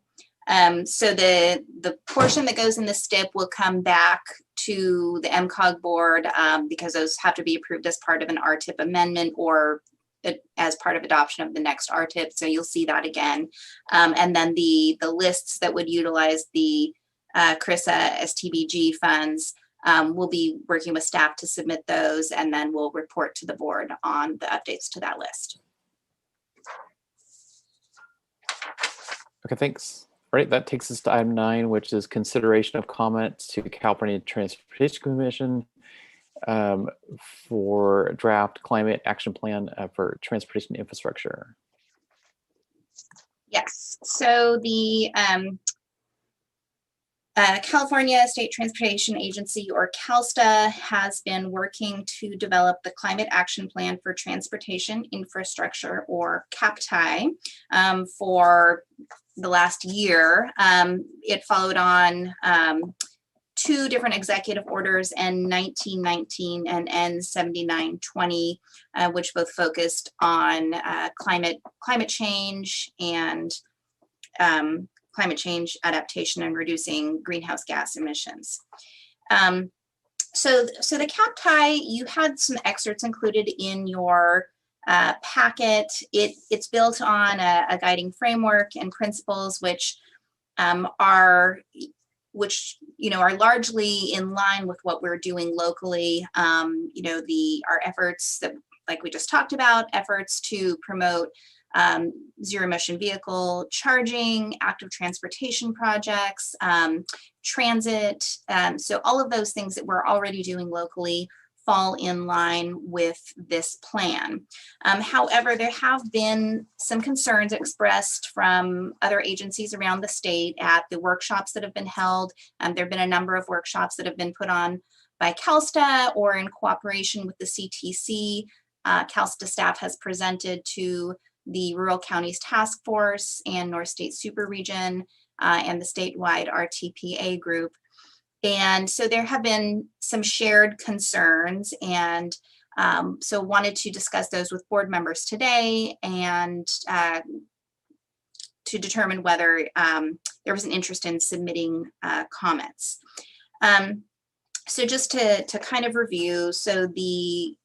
So the portion that goes in the STIP will come back to the MCOG board because those have to be approved as part of an RTIP amendment or as part of adoption of the next RTIP. So you'll see that again. And then the lists that would utilize the CRISA STBG funds, we'll be working with staff to submit those, and then we'll report to the board on the updates to that list. Okay, thanks. All right, that takes us to item 9, which is consideration of comments to California Transportation Commission for draft climate action plan for transportation infrastructure. Yes, so the California State Transportation Agency, or CalSTA, has been working to develop the Climate Action Plan for Transportation Infrastructure, or CAPTI, for the last year. It followed on 2 different executive orders, N1919 and N7920, which both focused on climate change and climate change adaptation and reducing greenhouse gas emissions. So the CAPTI, you had some excerpts included in your packet. It's built on a guiding framework and principles which are largely in line with what we're doing locally. Our efforts that, like we just talked about, efforts to promote zero emission vehicle charging, active transportation projects, transit. So all of those things that we're already doing locally fall in line with this plan. However, there have been some concerns expressed from other agencies around the state at the workshops that have been held. There have been a number of workshops that have been put on by CalSTA or in cooperation with the CTC. CalSTA staff has presented to the Rural Counties Task Force and North State Super Region and the statewide RTPA group. And so there have been some shared concerns, and so wanted to discuss those with board members today and to determine whether there was an interest in submitting comments. So just to kind of review, so the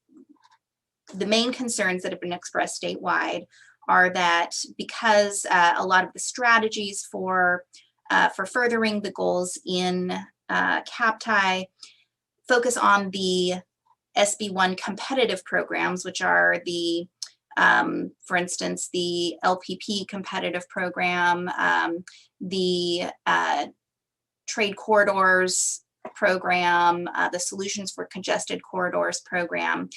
main concerns that have been expressed statewide are that because a lot of the strategies for furthering the goals in CAPTI focus on the SB1 competitive programs, which are the, for instance, the LPP competitive program, the trade corridors program, the Solutions for Congested Corridors program.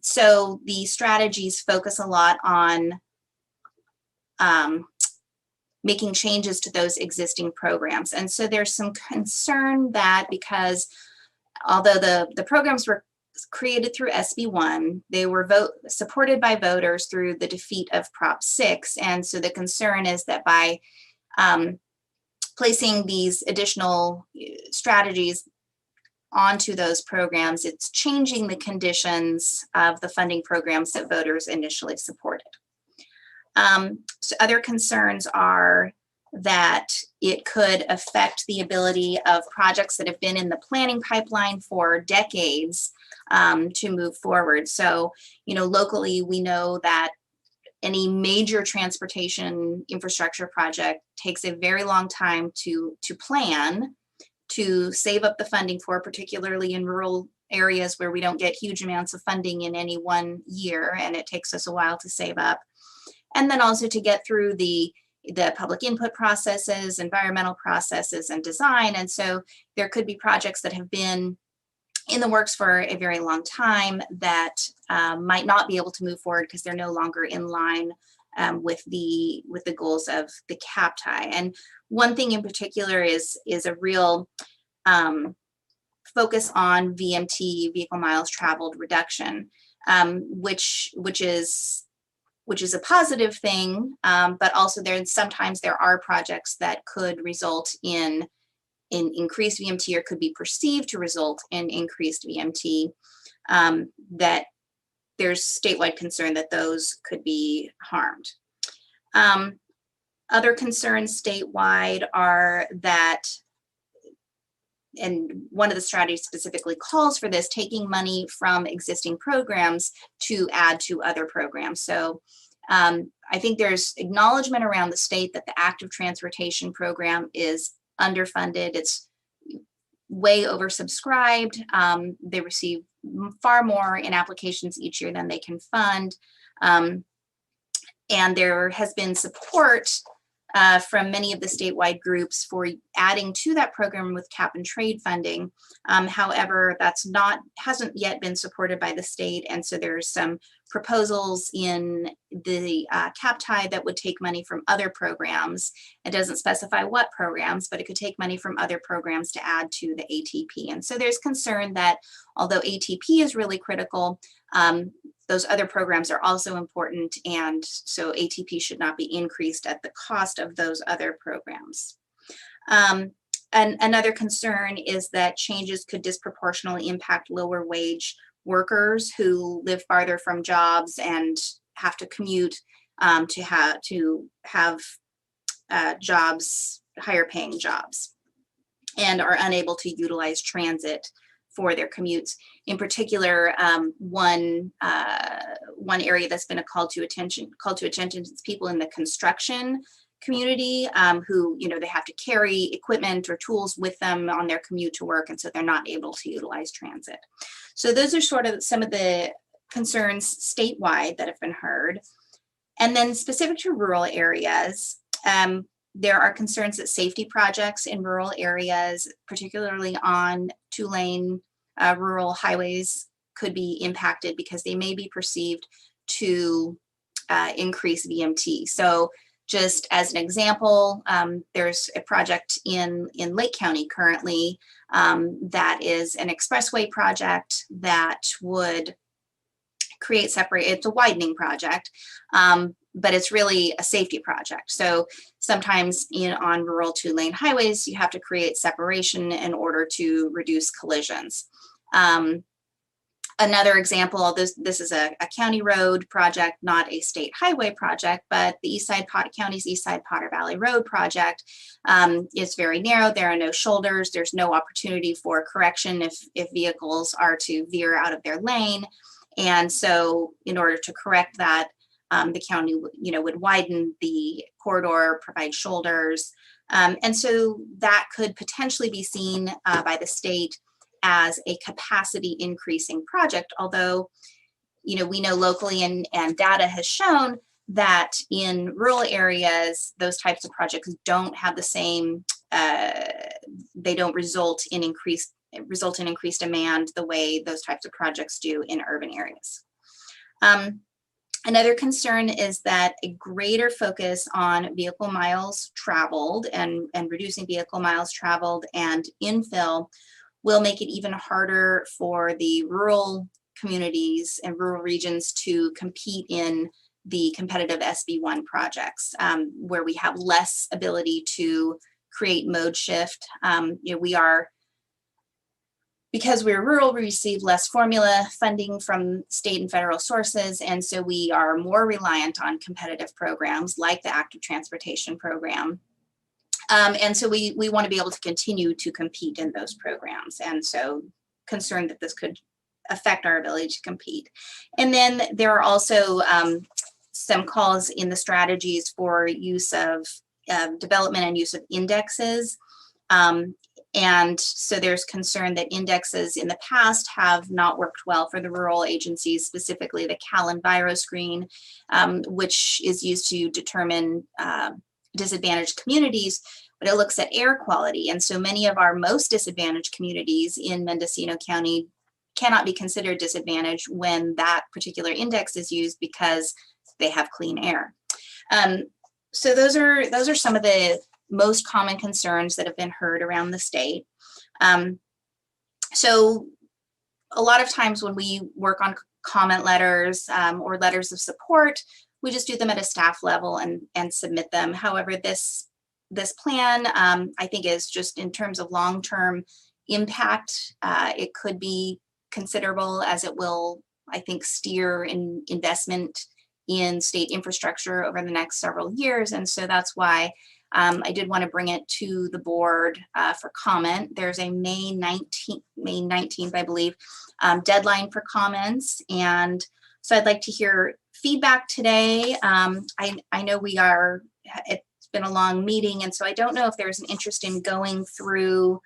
So the strategies focus a lot on making changes to those existing programs. And so there's some concern that because although the programs were created through SB1, they were supported by voters through the defeat of Prop 6. And so the concern is that by placing these additional strategies onto those programs, it's changing the conditions of the funding programs that voters initially supported. So other concerns are that it could affect the ability of projects that have been in the planning pipeline for decades to move forward. So, locally, we know that any major transportation infrastructure project takes a very long time to plan, to save up the funding for, particularly in rural areas where we don't get huge amounts of funding in any one year, and it takes us a while to save up. And then also to get through the public input processes, environmental processes, and design. And so there could be projects that have been in the works for a very long time that might not be able to move forward because they're no longer in line with the goals of the CAPTI. And one thing in particular is a real focus on VMT, vehicle miles traveled reduction, which is a positive thing, but also sometimes there are projects that could result in increased VMT or could be perceived to result in increased VMT that there's statewide concern that those could be harmed. Other concerns statewide are that, and one of the strategies specifically calls for this, taking money from existing programs to add to other programs. So I think there's acknowledgement around the state that the active transportation program is underfunded. It's way oversubscribed. They receive far more in applications each year than they can fund. And there has been support from many of the statewide groups for adding to that program with cap and trade funding. However, hasn't yet been supported by the state. And so there's some proposals in the CAPTI that would take money from other programs. It doesn't specify what programs, but it could take money from other programs to add to the ATP. And so there's concern that although ATP is really critical, those other programs are also important, and so ATP should not be increased at the cost of those other programs. And another concern is that changes could disproportionately impact lower wage workers who live farther from jobs and have to commute to have jobs, higher paying jobs, and are unable to utilize transit for their commutes. In particular, one area that's been a call to attention is people in the construction community who, they have to carry equipment or tools with them on their commute to work, and so they're not able to utilize transit. So those are sort of some of the concerns statewide that have been heard. And then specific to rural areas, there are concerns that safety projects in rural areas, particularly on 2-lane rural highways, could be impacted because they may be perceived to increase VMT. So just as an example, there's a project in Lake County currently that is an expressway project that would create it's a widening project, but it's really a safety project. So sometimes on rural 2-lane highways, you have to create separation in order to reduce collisions. Another example, this is a county road project, not a state highway project, but the County's Eastside Potter Valley Road project is very narrow. There are no shoulders. There's no opportunity for correction if vehicles are to veer out of their lane. And so in order to correct that, the county would widen the corridor, provide shoulders. And so that could potentially be seen by the state as a capacity increasing project, although we know locally and data has shown that in rural areas those types of projects don't have the same they don't result in increased demand the way those types of projects do in urban areas. Another concern is that a greater focus on vehicle miles traveled and reducing vehicle miles traveled and infill will make it even harder for the rural communities and rural regions to compete in the competitive SB1 projects, where we have less ability to create mode shift. Because we're rural, we receive less formula funding from state and federal sources, and so we are more reliant on competitive programs like the Active Transportation Program. And so we want to be able to continue to compete in those programs. And so concerned that this could affect our ability to compete. And then there are also some calls in the strategies for use of development and use of indexes. And so there's concern that indexes in the past have not worked well for the rural agencies, specifically the CalEnviroscreen, which is used to determine disadvantaged communities, but it looks at air quality. And so many of our most disadvantaged communities in Mendocino County cannot be considered disadvantaged when that particular index is used because they have clean air. So those are some of the most common concerns that have been heard around the state. So a lot of times when we work on comment letters or letters of support, we just do them at a staff level and submit them. However, this plan, I think, is just in terms of long-term impact, it could be considerable, as it will I think, steer in investment in state infrastructure over the next several years. And so that's why I did want to bring it to the board for comment. There's a May 19th, I believe, deadline for comments. And so I'd like to hear feedback today. I know it's been a long meeting, and so I don't know if there's an interest in going through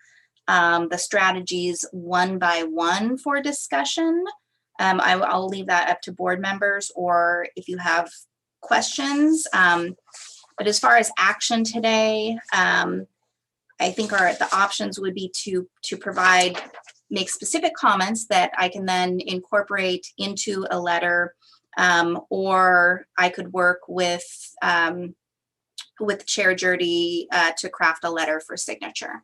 the strategies one by one for discussion. I'll leave that up to board members, or if you have questions. But as far as action today, I think the options would be to make specific comments that I can then incorporate into a letter, or I could work with Chair Jurdy to craft a letter for signature.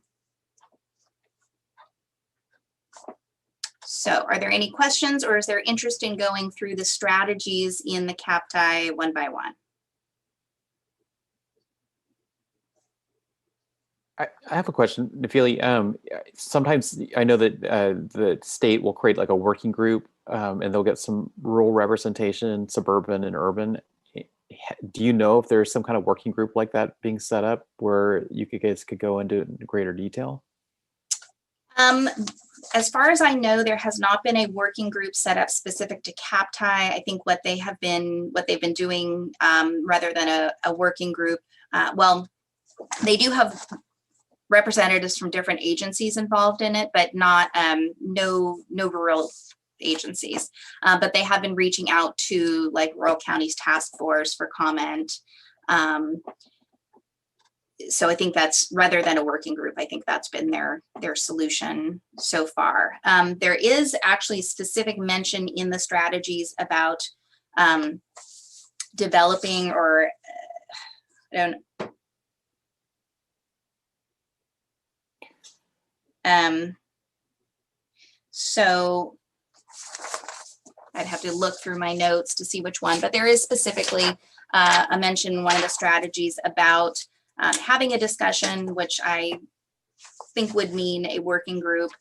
So are there any questions, or is there interest in going through the strategies in the CAPTI one by one? I have a question, Nafili. Sometimes I know that the state will create like a working group, and they'll get some rural representation, suburban and urban. Do you know if there's some kind of working group like that being set up where you guys could go into greater detail? As far as I know, there has not been a working group set up specific to CAPTI. I think what they've been doing, rather than a working group, well, they do have representatives from different agencies involved in it, but not no rural agencies. But they have been reaching out to like Rural Counties Task Force for comment. So I think that's, rather than a working group, I think that's been their solution so far. There is actually specific mention in the strategies about developing, or I don't know. So I'd have to look through my notes to see which one, but there is specifically a mention in one of the strategies about having a discussion, which I think would mean a working group,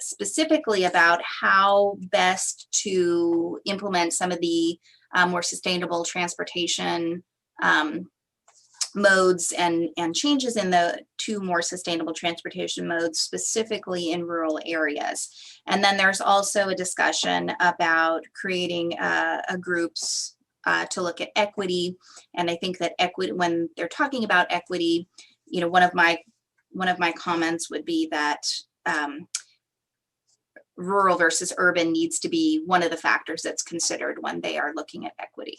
specifically about how best to implement some of the more sustainable transportation modes and changes in the two more sustainable transportation modes, specifically in rural areas. And then there's also a discussion about creating a groups to look at equity. And I think that equity, when they're talking about equity, you know, one of my comments would be that rural versus urban needs to be one of the factors that's considered when they are looking at equity.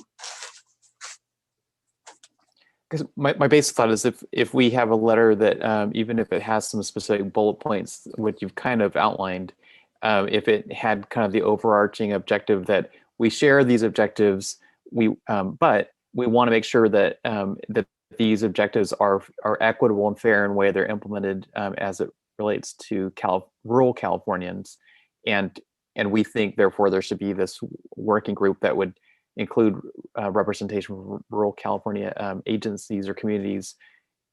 Because my basic thought is if we have a letter that even if it has some specific bullet points, what you've kind of outlined, if it had kind of the overarching objective that we share these objectives, but we want to make sure that that these objectives are equitable and fair in the way they're implemented as it relates to rural Californians, and we think therefore there should be this working group that would include representation from rural California agencies or communities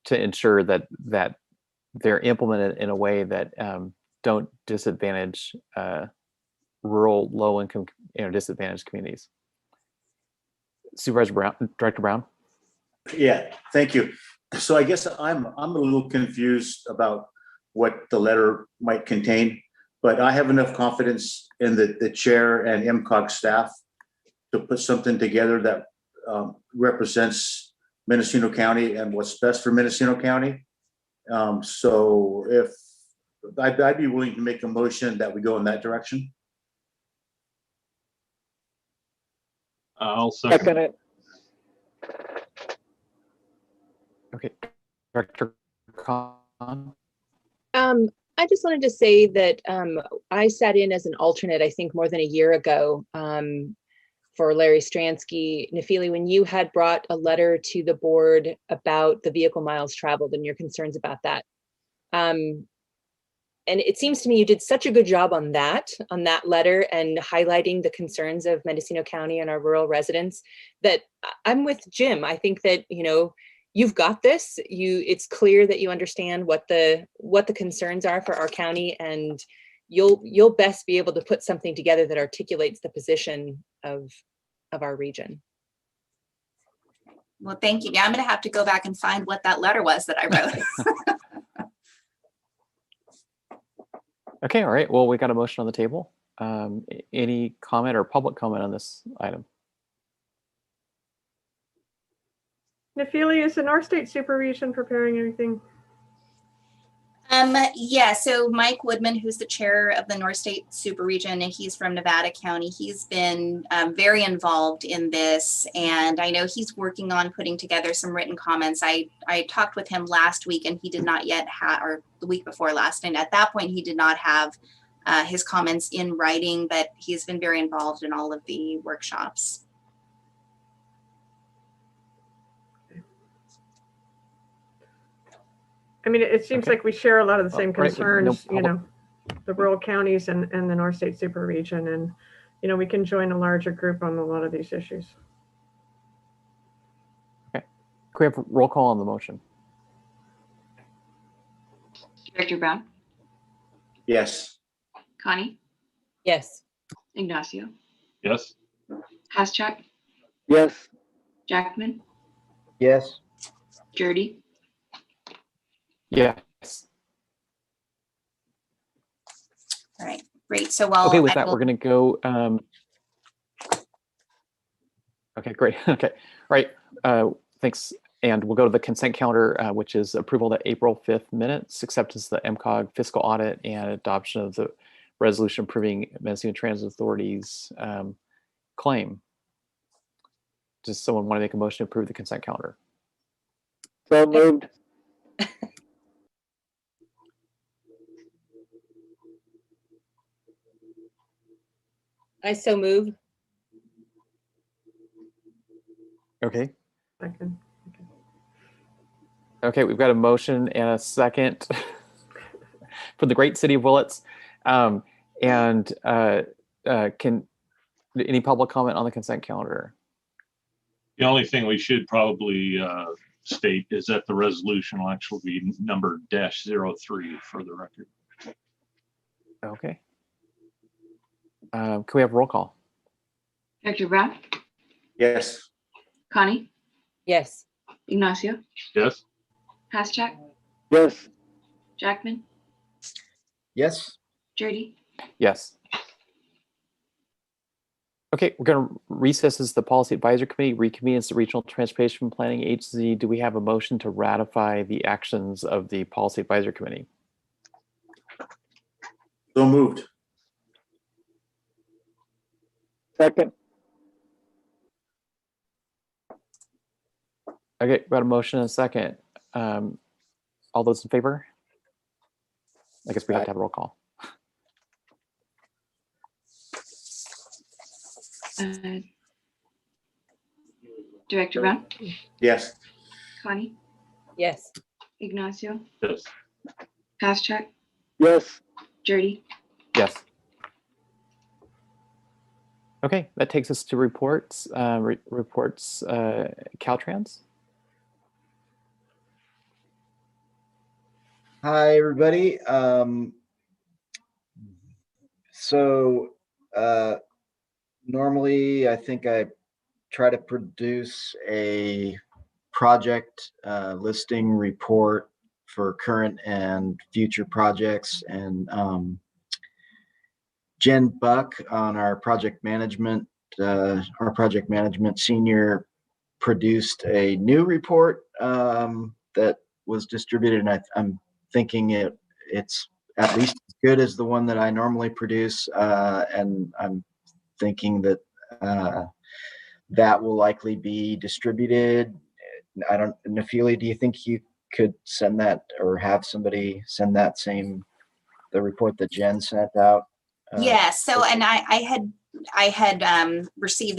to ensure that they're implemented in a way that don't disadvantage rural, low-income, disadvantaged communities. Supervisor Brown, Director Brown. Yeah, thank you. So I guess I'm a little confused about what the letter might contain, but I have enough confidence in the chair and MCOG staff to put something together that represents Mendocino County and what's best for Mendocino County. So if I'd be willing to make a motion that we go in that direction. I'll second it. Okay, Director Khan. I just wanted to say that I sat in as an alternate, I think more than a year ago, for Larry Stransky. Nafili, when you had brought a letter to the board about the vehicle miles traveled and your concerns about that. And it seems to me you did such a good job on that letter and highlighting the concerns of Mendocino County and our rural residents that I'm with Jim. I think that, you've got this. It's clear that you understand what the concerns are for our county, and you'll best be able to put something together that articulates the position of our region. Well, thank you. Now I'm going to have to go back and find what that letter was that I wrote. Okay, all right. Well, we got a motion on the table. Any comment or public comment on this item? Nafili, is the North State Super Region preparing anything? Yeah, so Mike Woodman, who's the chair of the North State Super Region, and he's from Nevada County, he's been very involved in this, and I know he's working on putting together some written comments. I talked with him last week, and he did not yet have, or the week before last, and at that point he did not have his comments in writing, but he's been very involved in all of the workshops. I mean, it seems like we share a lot of the same Right, concerns, no you know, the rural counties and the North State Super Region, and, you know, we can join a larger group on a lot of these issues. Okay. Can we have a roll call on the motion? Director Brown, Yes. Connie, Yes. Ignacio, Yes. Haschak, Yes. Jackman, Yes. Jurdy, Yes. All right, great. So while Okay, with I that, will- we're going to go. Okay, great. Okay, all right. Thanks. And we'll go to the consent calendar, which is approval of the April 5th minutes, acceptance of the MCOG fiscal audit, and adoption of the resolution approving Mendocino Transit Authority's claim. Does someone want to make a motion to approve the consent calendar? So moved. I so move. Okay. Second. Okay, we've got a motion and a second for the great city of Willits. Can any public comment on the consent calendar? The only thing we should probably state is that the resolution will actually be numbered -03 for the record. Okay. Can we have roll call? Director Brown, Yes. Connie, Yes. Ignacio, Yes. Haschak, Yes. Jackman, Yes. Jurdy. Yes. Okay, we're going to recess as the Policy Advisory Committee, reconvene as the Regional Transportation Planning Agency. Do we have a motion to ratify the actions of the Policy Advisory Committee? So moved. Second. Okay, we got a motion and a second. All those in favor? I guess we have to have a roll call. Director Brown, Yes. Connie, Yes. Ignacio, Yes. Haschak, Yes. Jurdy. Yes. Okay, that takes us to reports. Reports, Caltrans. Hi, everybody. Normally, I think I try to produce a project listing report for current and future projects, and Jen Buck on our project management senior produced a new report that was distributed, and I'm thinking it's at least as good as the one that I normally produce, and I'm thinking that that will likely be distributed. I don't, Nafili, do you think you could send that or have somebody send that the report that Jen sent out? Yes. So, and I had received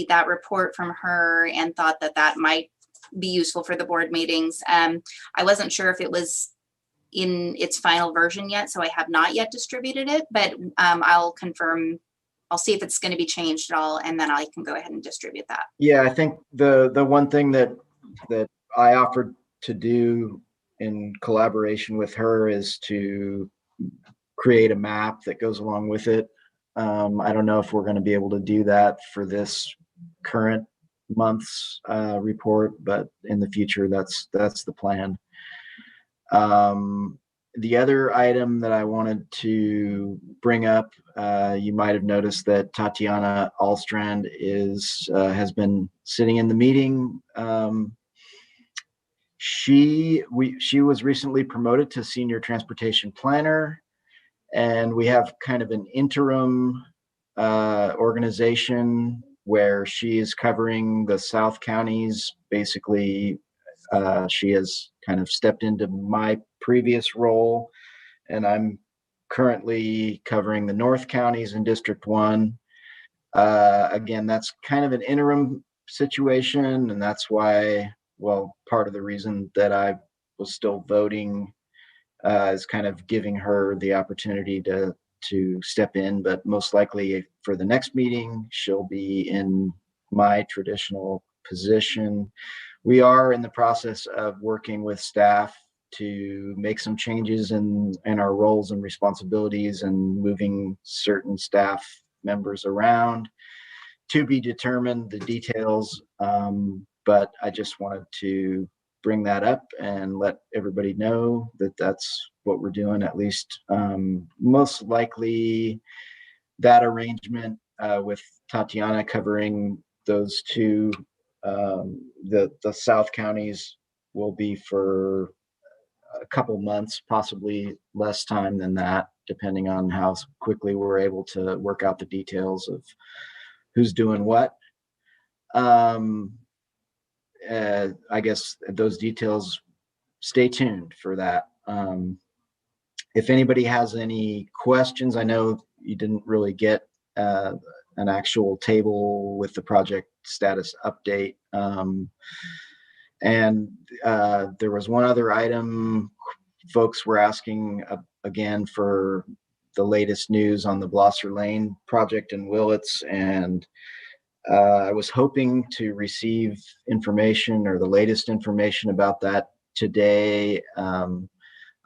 that report from her and thought that might be useful for the board meetings. I wasn't sure if it was in its final version yet, so I have not yet distributed it, but I'll confirm. I'll see if it's going to be changed at all, and then I can go ahead and distribute that. Yeah, I think the one thing that I offered to do in collaboration with her is to create a map that goes along with it. I don't know if we're going to be able to do that for this current month's report, but in the future, that's the plan. The other item that I wanted to bring up, you might have noticed that Tatiana Alstrand has been sitting in the meeting. She was recently promoted to senior transportation planner, and we have kind of an interim organization where she is covering the South counties. Basically, she has kind of stepped into my previous role, and I'm currently covering the North counties in District 1. Again, that's kind of an interim situation, and that's why, well, part of the reason that I was still voting is kind of giving her the opportunity to step in, but most likely for the next meeting, she'll be in my traditional position. We are in the process of working with staff to make some changes in our roles and responsibilities and moving certain staff members around, to be determined, the details. But I just wanted to bring that up and let everybody know that that's what we're doing, at least. Most likely that arrangement with Tatiana covering those two, the South counties, will be for a couple months, possibly less time than that, depending on how quickly we're able to work out the details of who's doing what. I guess those details, stay tuned for that. If anybody has any questions, I know you didn't really get an actual table with the project status update. And there was one other item. Folks were asking again for the latest news on the Blosser Lane project in Willits, and I was hoping to receive information or the latest information about that today.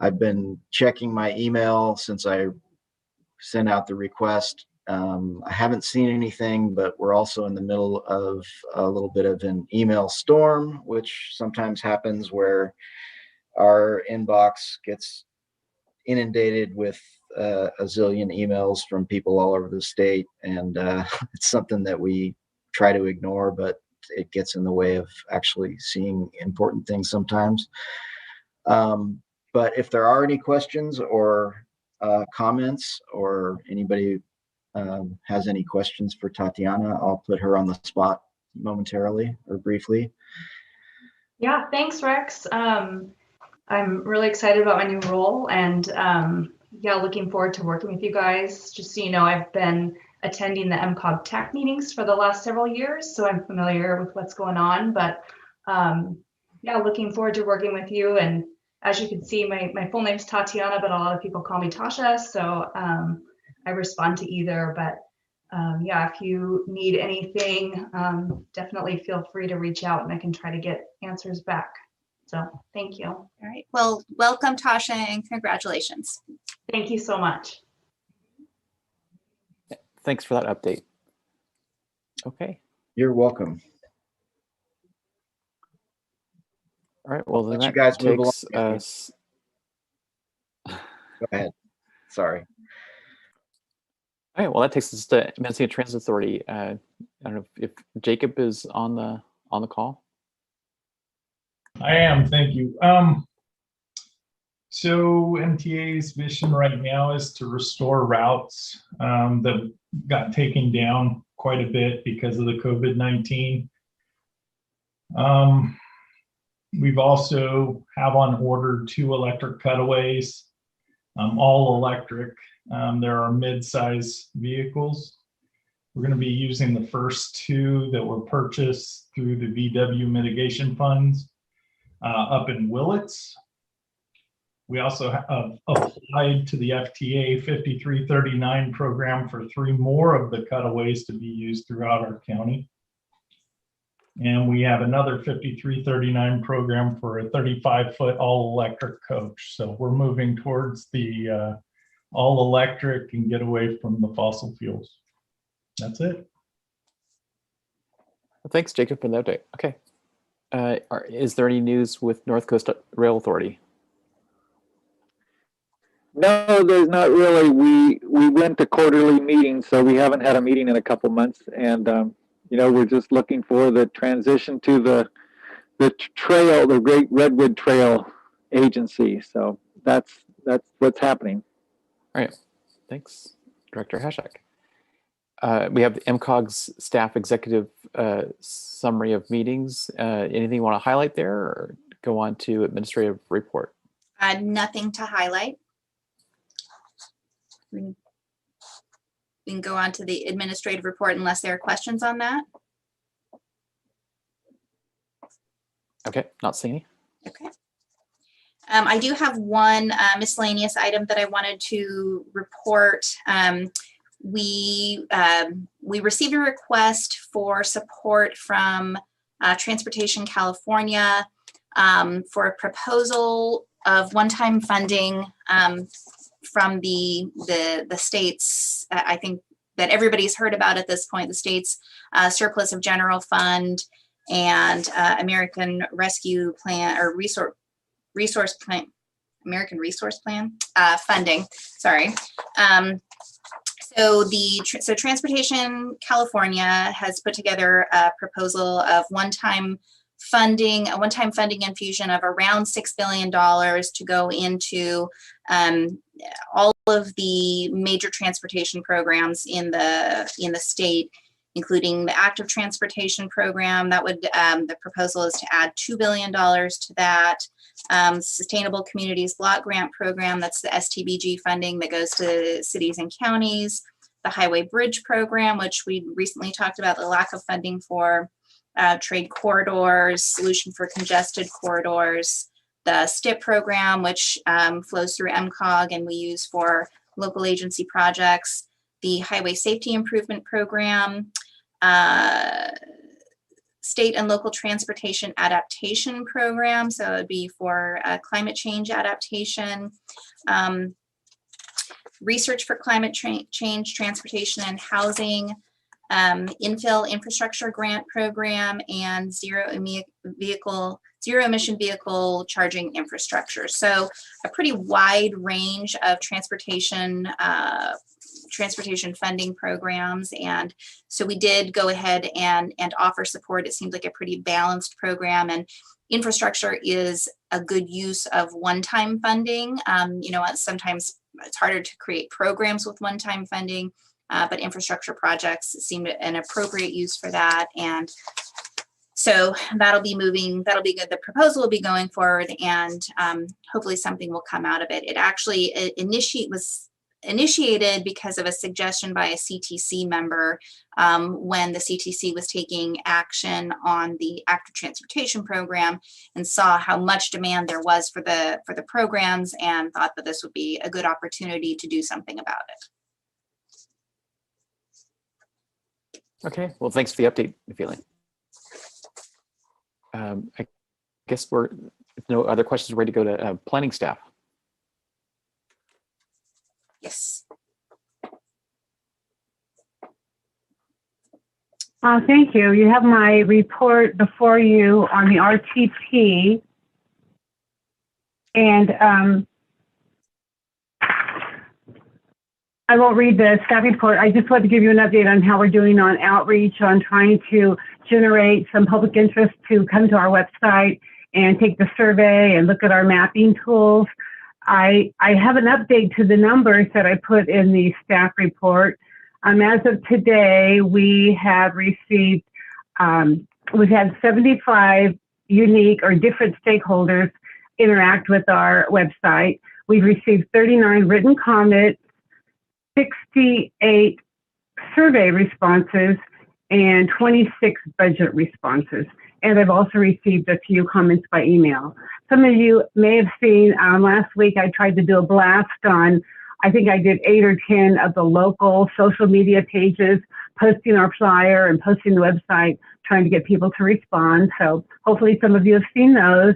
I've been checking my email since I sent out the request. I haven't seen anything, but we're also in the middle of a little bit of an email storm, which sometimes happens where our inbox gets inundated with a zillion emails from people all over the state. And it's something that we try to ignore, but it gets in the way of actually seeing important things sometimes. But if there are any questions or comments, or anybody has any questions for Tatiana, I'll put her on the spot momentarily or briefly. Yeah, thanks, Rex. I'm really excited about my new role, and yeah, looking forward to working with you guys. Just so you know, I've been attending the MCOG TAC meetings for the last several years, so I'm familiar with what's going on. But yeah, looking forward to working with you. And as you can see, my full name's Tatiana, but a lot of people call me Tasha, so I respond to either. But yeah, if you need anything, definitely feel free to reach out, and I can try to get answers back. So thank you. All right. Well, welcome, Tasha, and congratulations. Thank you so much. Thanks for that update. Okay. You're welcome. All right. Well, then Let you that guys move takes along. us. Go ahead. Sorry. All right. Well, that takes us to Mendocino Transit Authority. I don't know if Jacob is on the call. I am, thank you. So MTA's mission right now is to restore routes that got taken down quite a bit because of the COVID-19. We've also have on order 2 electric cutaways, all electric. There are mid-size vehicles. We're going to be using the first 2 that were purchased through the VW mitigation funds up in Willits. We also have applied to the FTA 5339 program for 3 more of the cutaways to be used throughout our county. And we have another 5339 program for a 35-foot all-electric coach. So we're moving towards the all electric and get away from the fossil fuels. That's it. Thanks, Jacob, for the update. Okay. Is there any news with North Coast Rail Authority? No, there's not really. We went to quarterly meetings, so we haven't had a meeting in a couple months, and you know, we're just looking for the transition to the trail, the Great Redwood Trail Agency. So that's what's happening. All right. Thanks, Director Hashak. We have MCOG's staff executive summary of meetings. Anything you want to highlight there, or go on to administrative report? Nothing to highlight. We can go on to the administrative report unless there are questions on that. Okay, not seeing any. Okay. I do have one miscellaneous item that I wanted to report. We received a request for support from Transportation California for a proposal of one-time funding from the state's, I think that everybody's heard about at this point, the state's surplus of general fund and American Rescue Plan or resource plan, American Resource Plan funding. Sorry. So Transportation California has put together a proposal of one-time funding infusion of around $6 billion to go into all of the major transportation programs in the state, including the active transportation program. That would the proposal is to add $2 billion to that. Sustainable Communities Block Grant Program, that's the STBG funding that goes to cities and counties. The Highway Bridge Program, which we recently talked about the lack of funding for. Trade corridors, solution for congested corridors, the STIP program, which flows through MCOG and we use for local agency projects, the Highway Safety Improvement Program, State and Local Transportation Adaptation Program, so it would be for climate change adaptation, Research for Climate Change, Transportation and Housing, Infill Infrastructure Grant Program, and zero emission vehicle charging infrastructure. So a pretty wide range of transportation funding programs. And so we did go ahead and offer support. It seems like a pretty balanced program, and infrastructure is a good use of one-time funding. You know, sometimes it's harder to create programs with one-time funding. But infrastructure projects seem an appropriate use for that. And so that'll be moving, that'll be good. The proposal will be going forward, and hopefully something will come out of it. It actually was initiated because of a suggestion by a CTC member when the CTC was taking action on the active transportation program and saw how much demand there was for the programs, and thought that this would be a good opportunity to do something about it. Okay, well, thanks for the update, Feeling. I guess if no other questions, we're ready to go to planning staff. Yes. Thank you. You have my report before you on the RTP. And I won't read the staff report. I just want to give you an update on how we're doing on outreach, on trying to generate some public interest to come to our website and take the survey and look at our mapping tools. I have an update to the numbers that I put in the staff report. As of today, we have received, we've had 75 unique or different stakeholders interact with our website. We've received 39 written comments, 68 survey responses, and 26 budget responses. And I've also received a few comments by email. Some of you may have seen last week I tried to do a blast on, I think I did 8 or 10 of the local social media pages, posting our flyer and posting the website, trying to get people to respond. So hopefully some of you have seen those.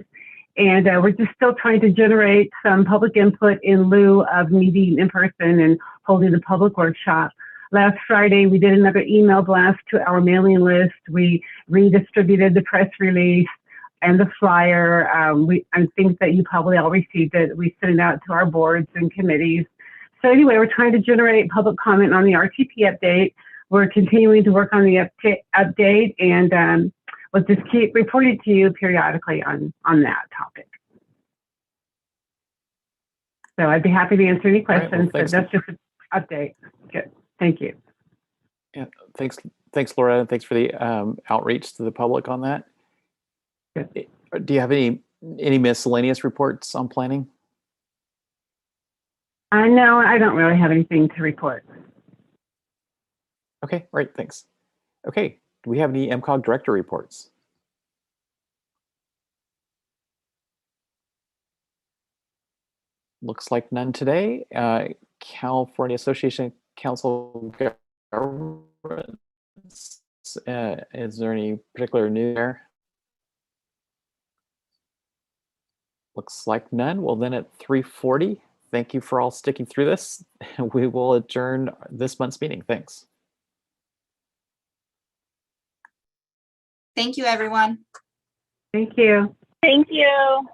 And we're just still trying to generate some public input in lieu of meeting in person and holding a public workshop. Last Friday, we did another email blast to our mailing list. We redistributed the press release and the flyer. I think that you probably all received it. We sent it out to our boards and committees. So anyway, we're trying to generate public comment on the RTP update. We're continuing to work on the update, and we'll just keep reporting to you periodically on that topic. So I'd be happy to answer any questions, but that's just an update. Good. Thank you. Yeah, thanks, Laura, and thanks for the outreach to the public on that. Good. Do you have any miscellaneous reports on planning? No, I don't really have anything to report. Okay, right, thanks. Okay, do we have any MCOG director reports? Looks like none today. California Association of Council of Governments, is there any particular news there? Looks like none. Well, then at 3:40, thank you for all sticking through this. We will adjourn this month's meeting. Thanks. Thank you, everyone. Thank you. Thank you.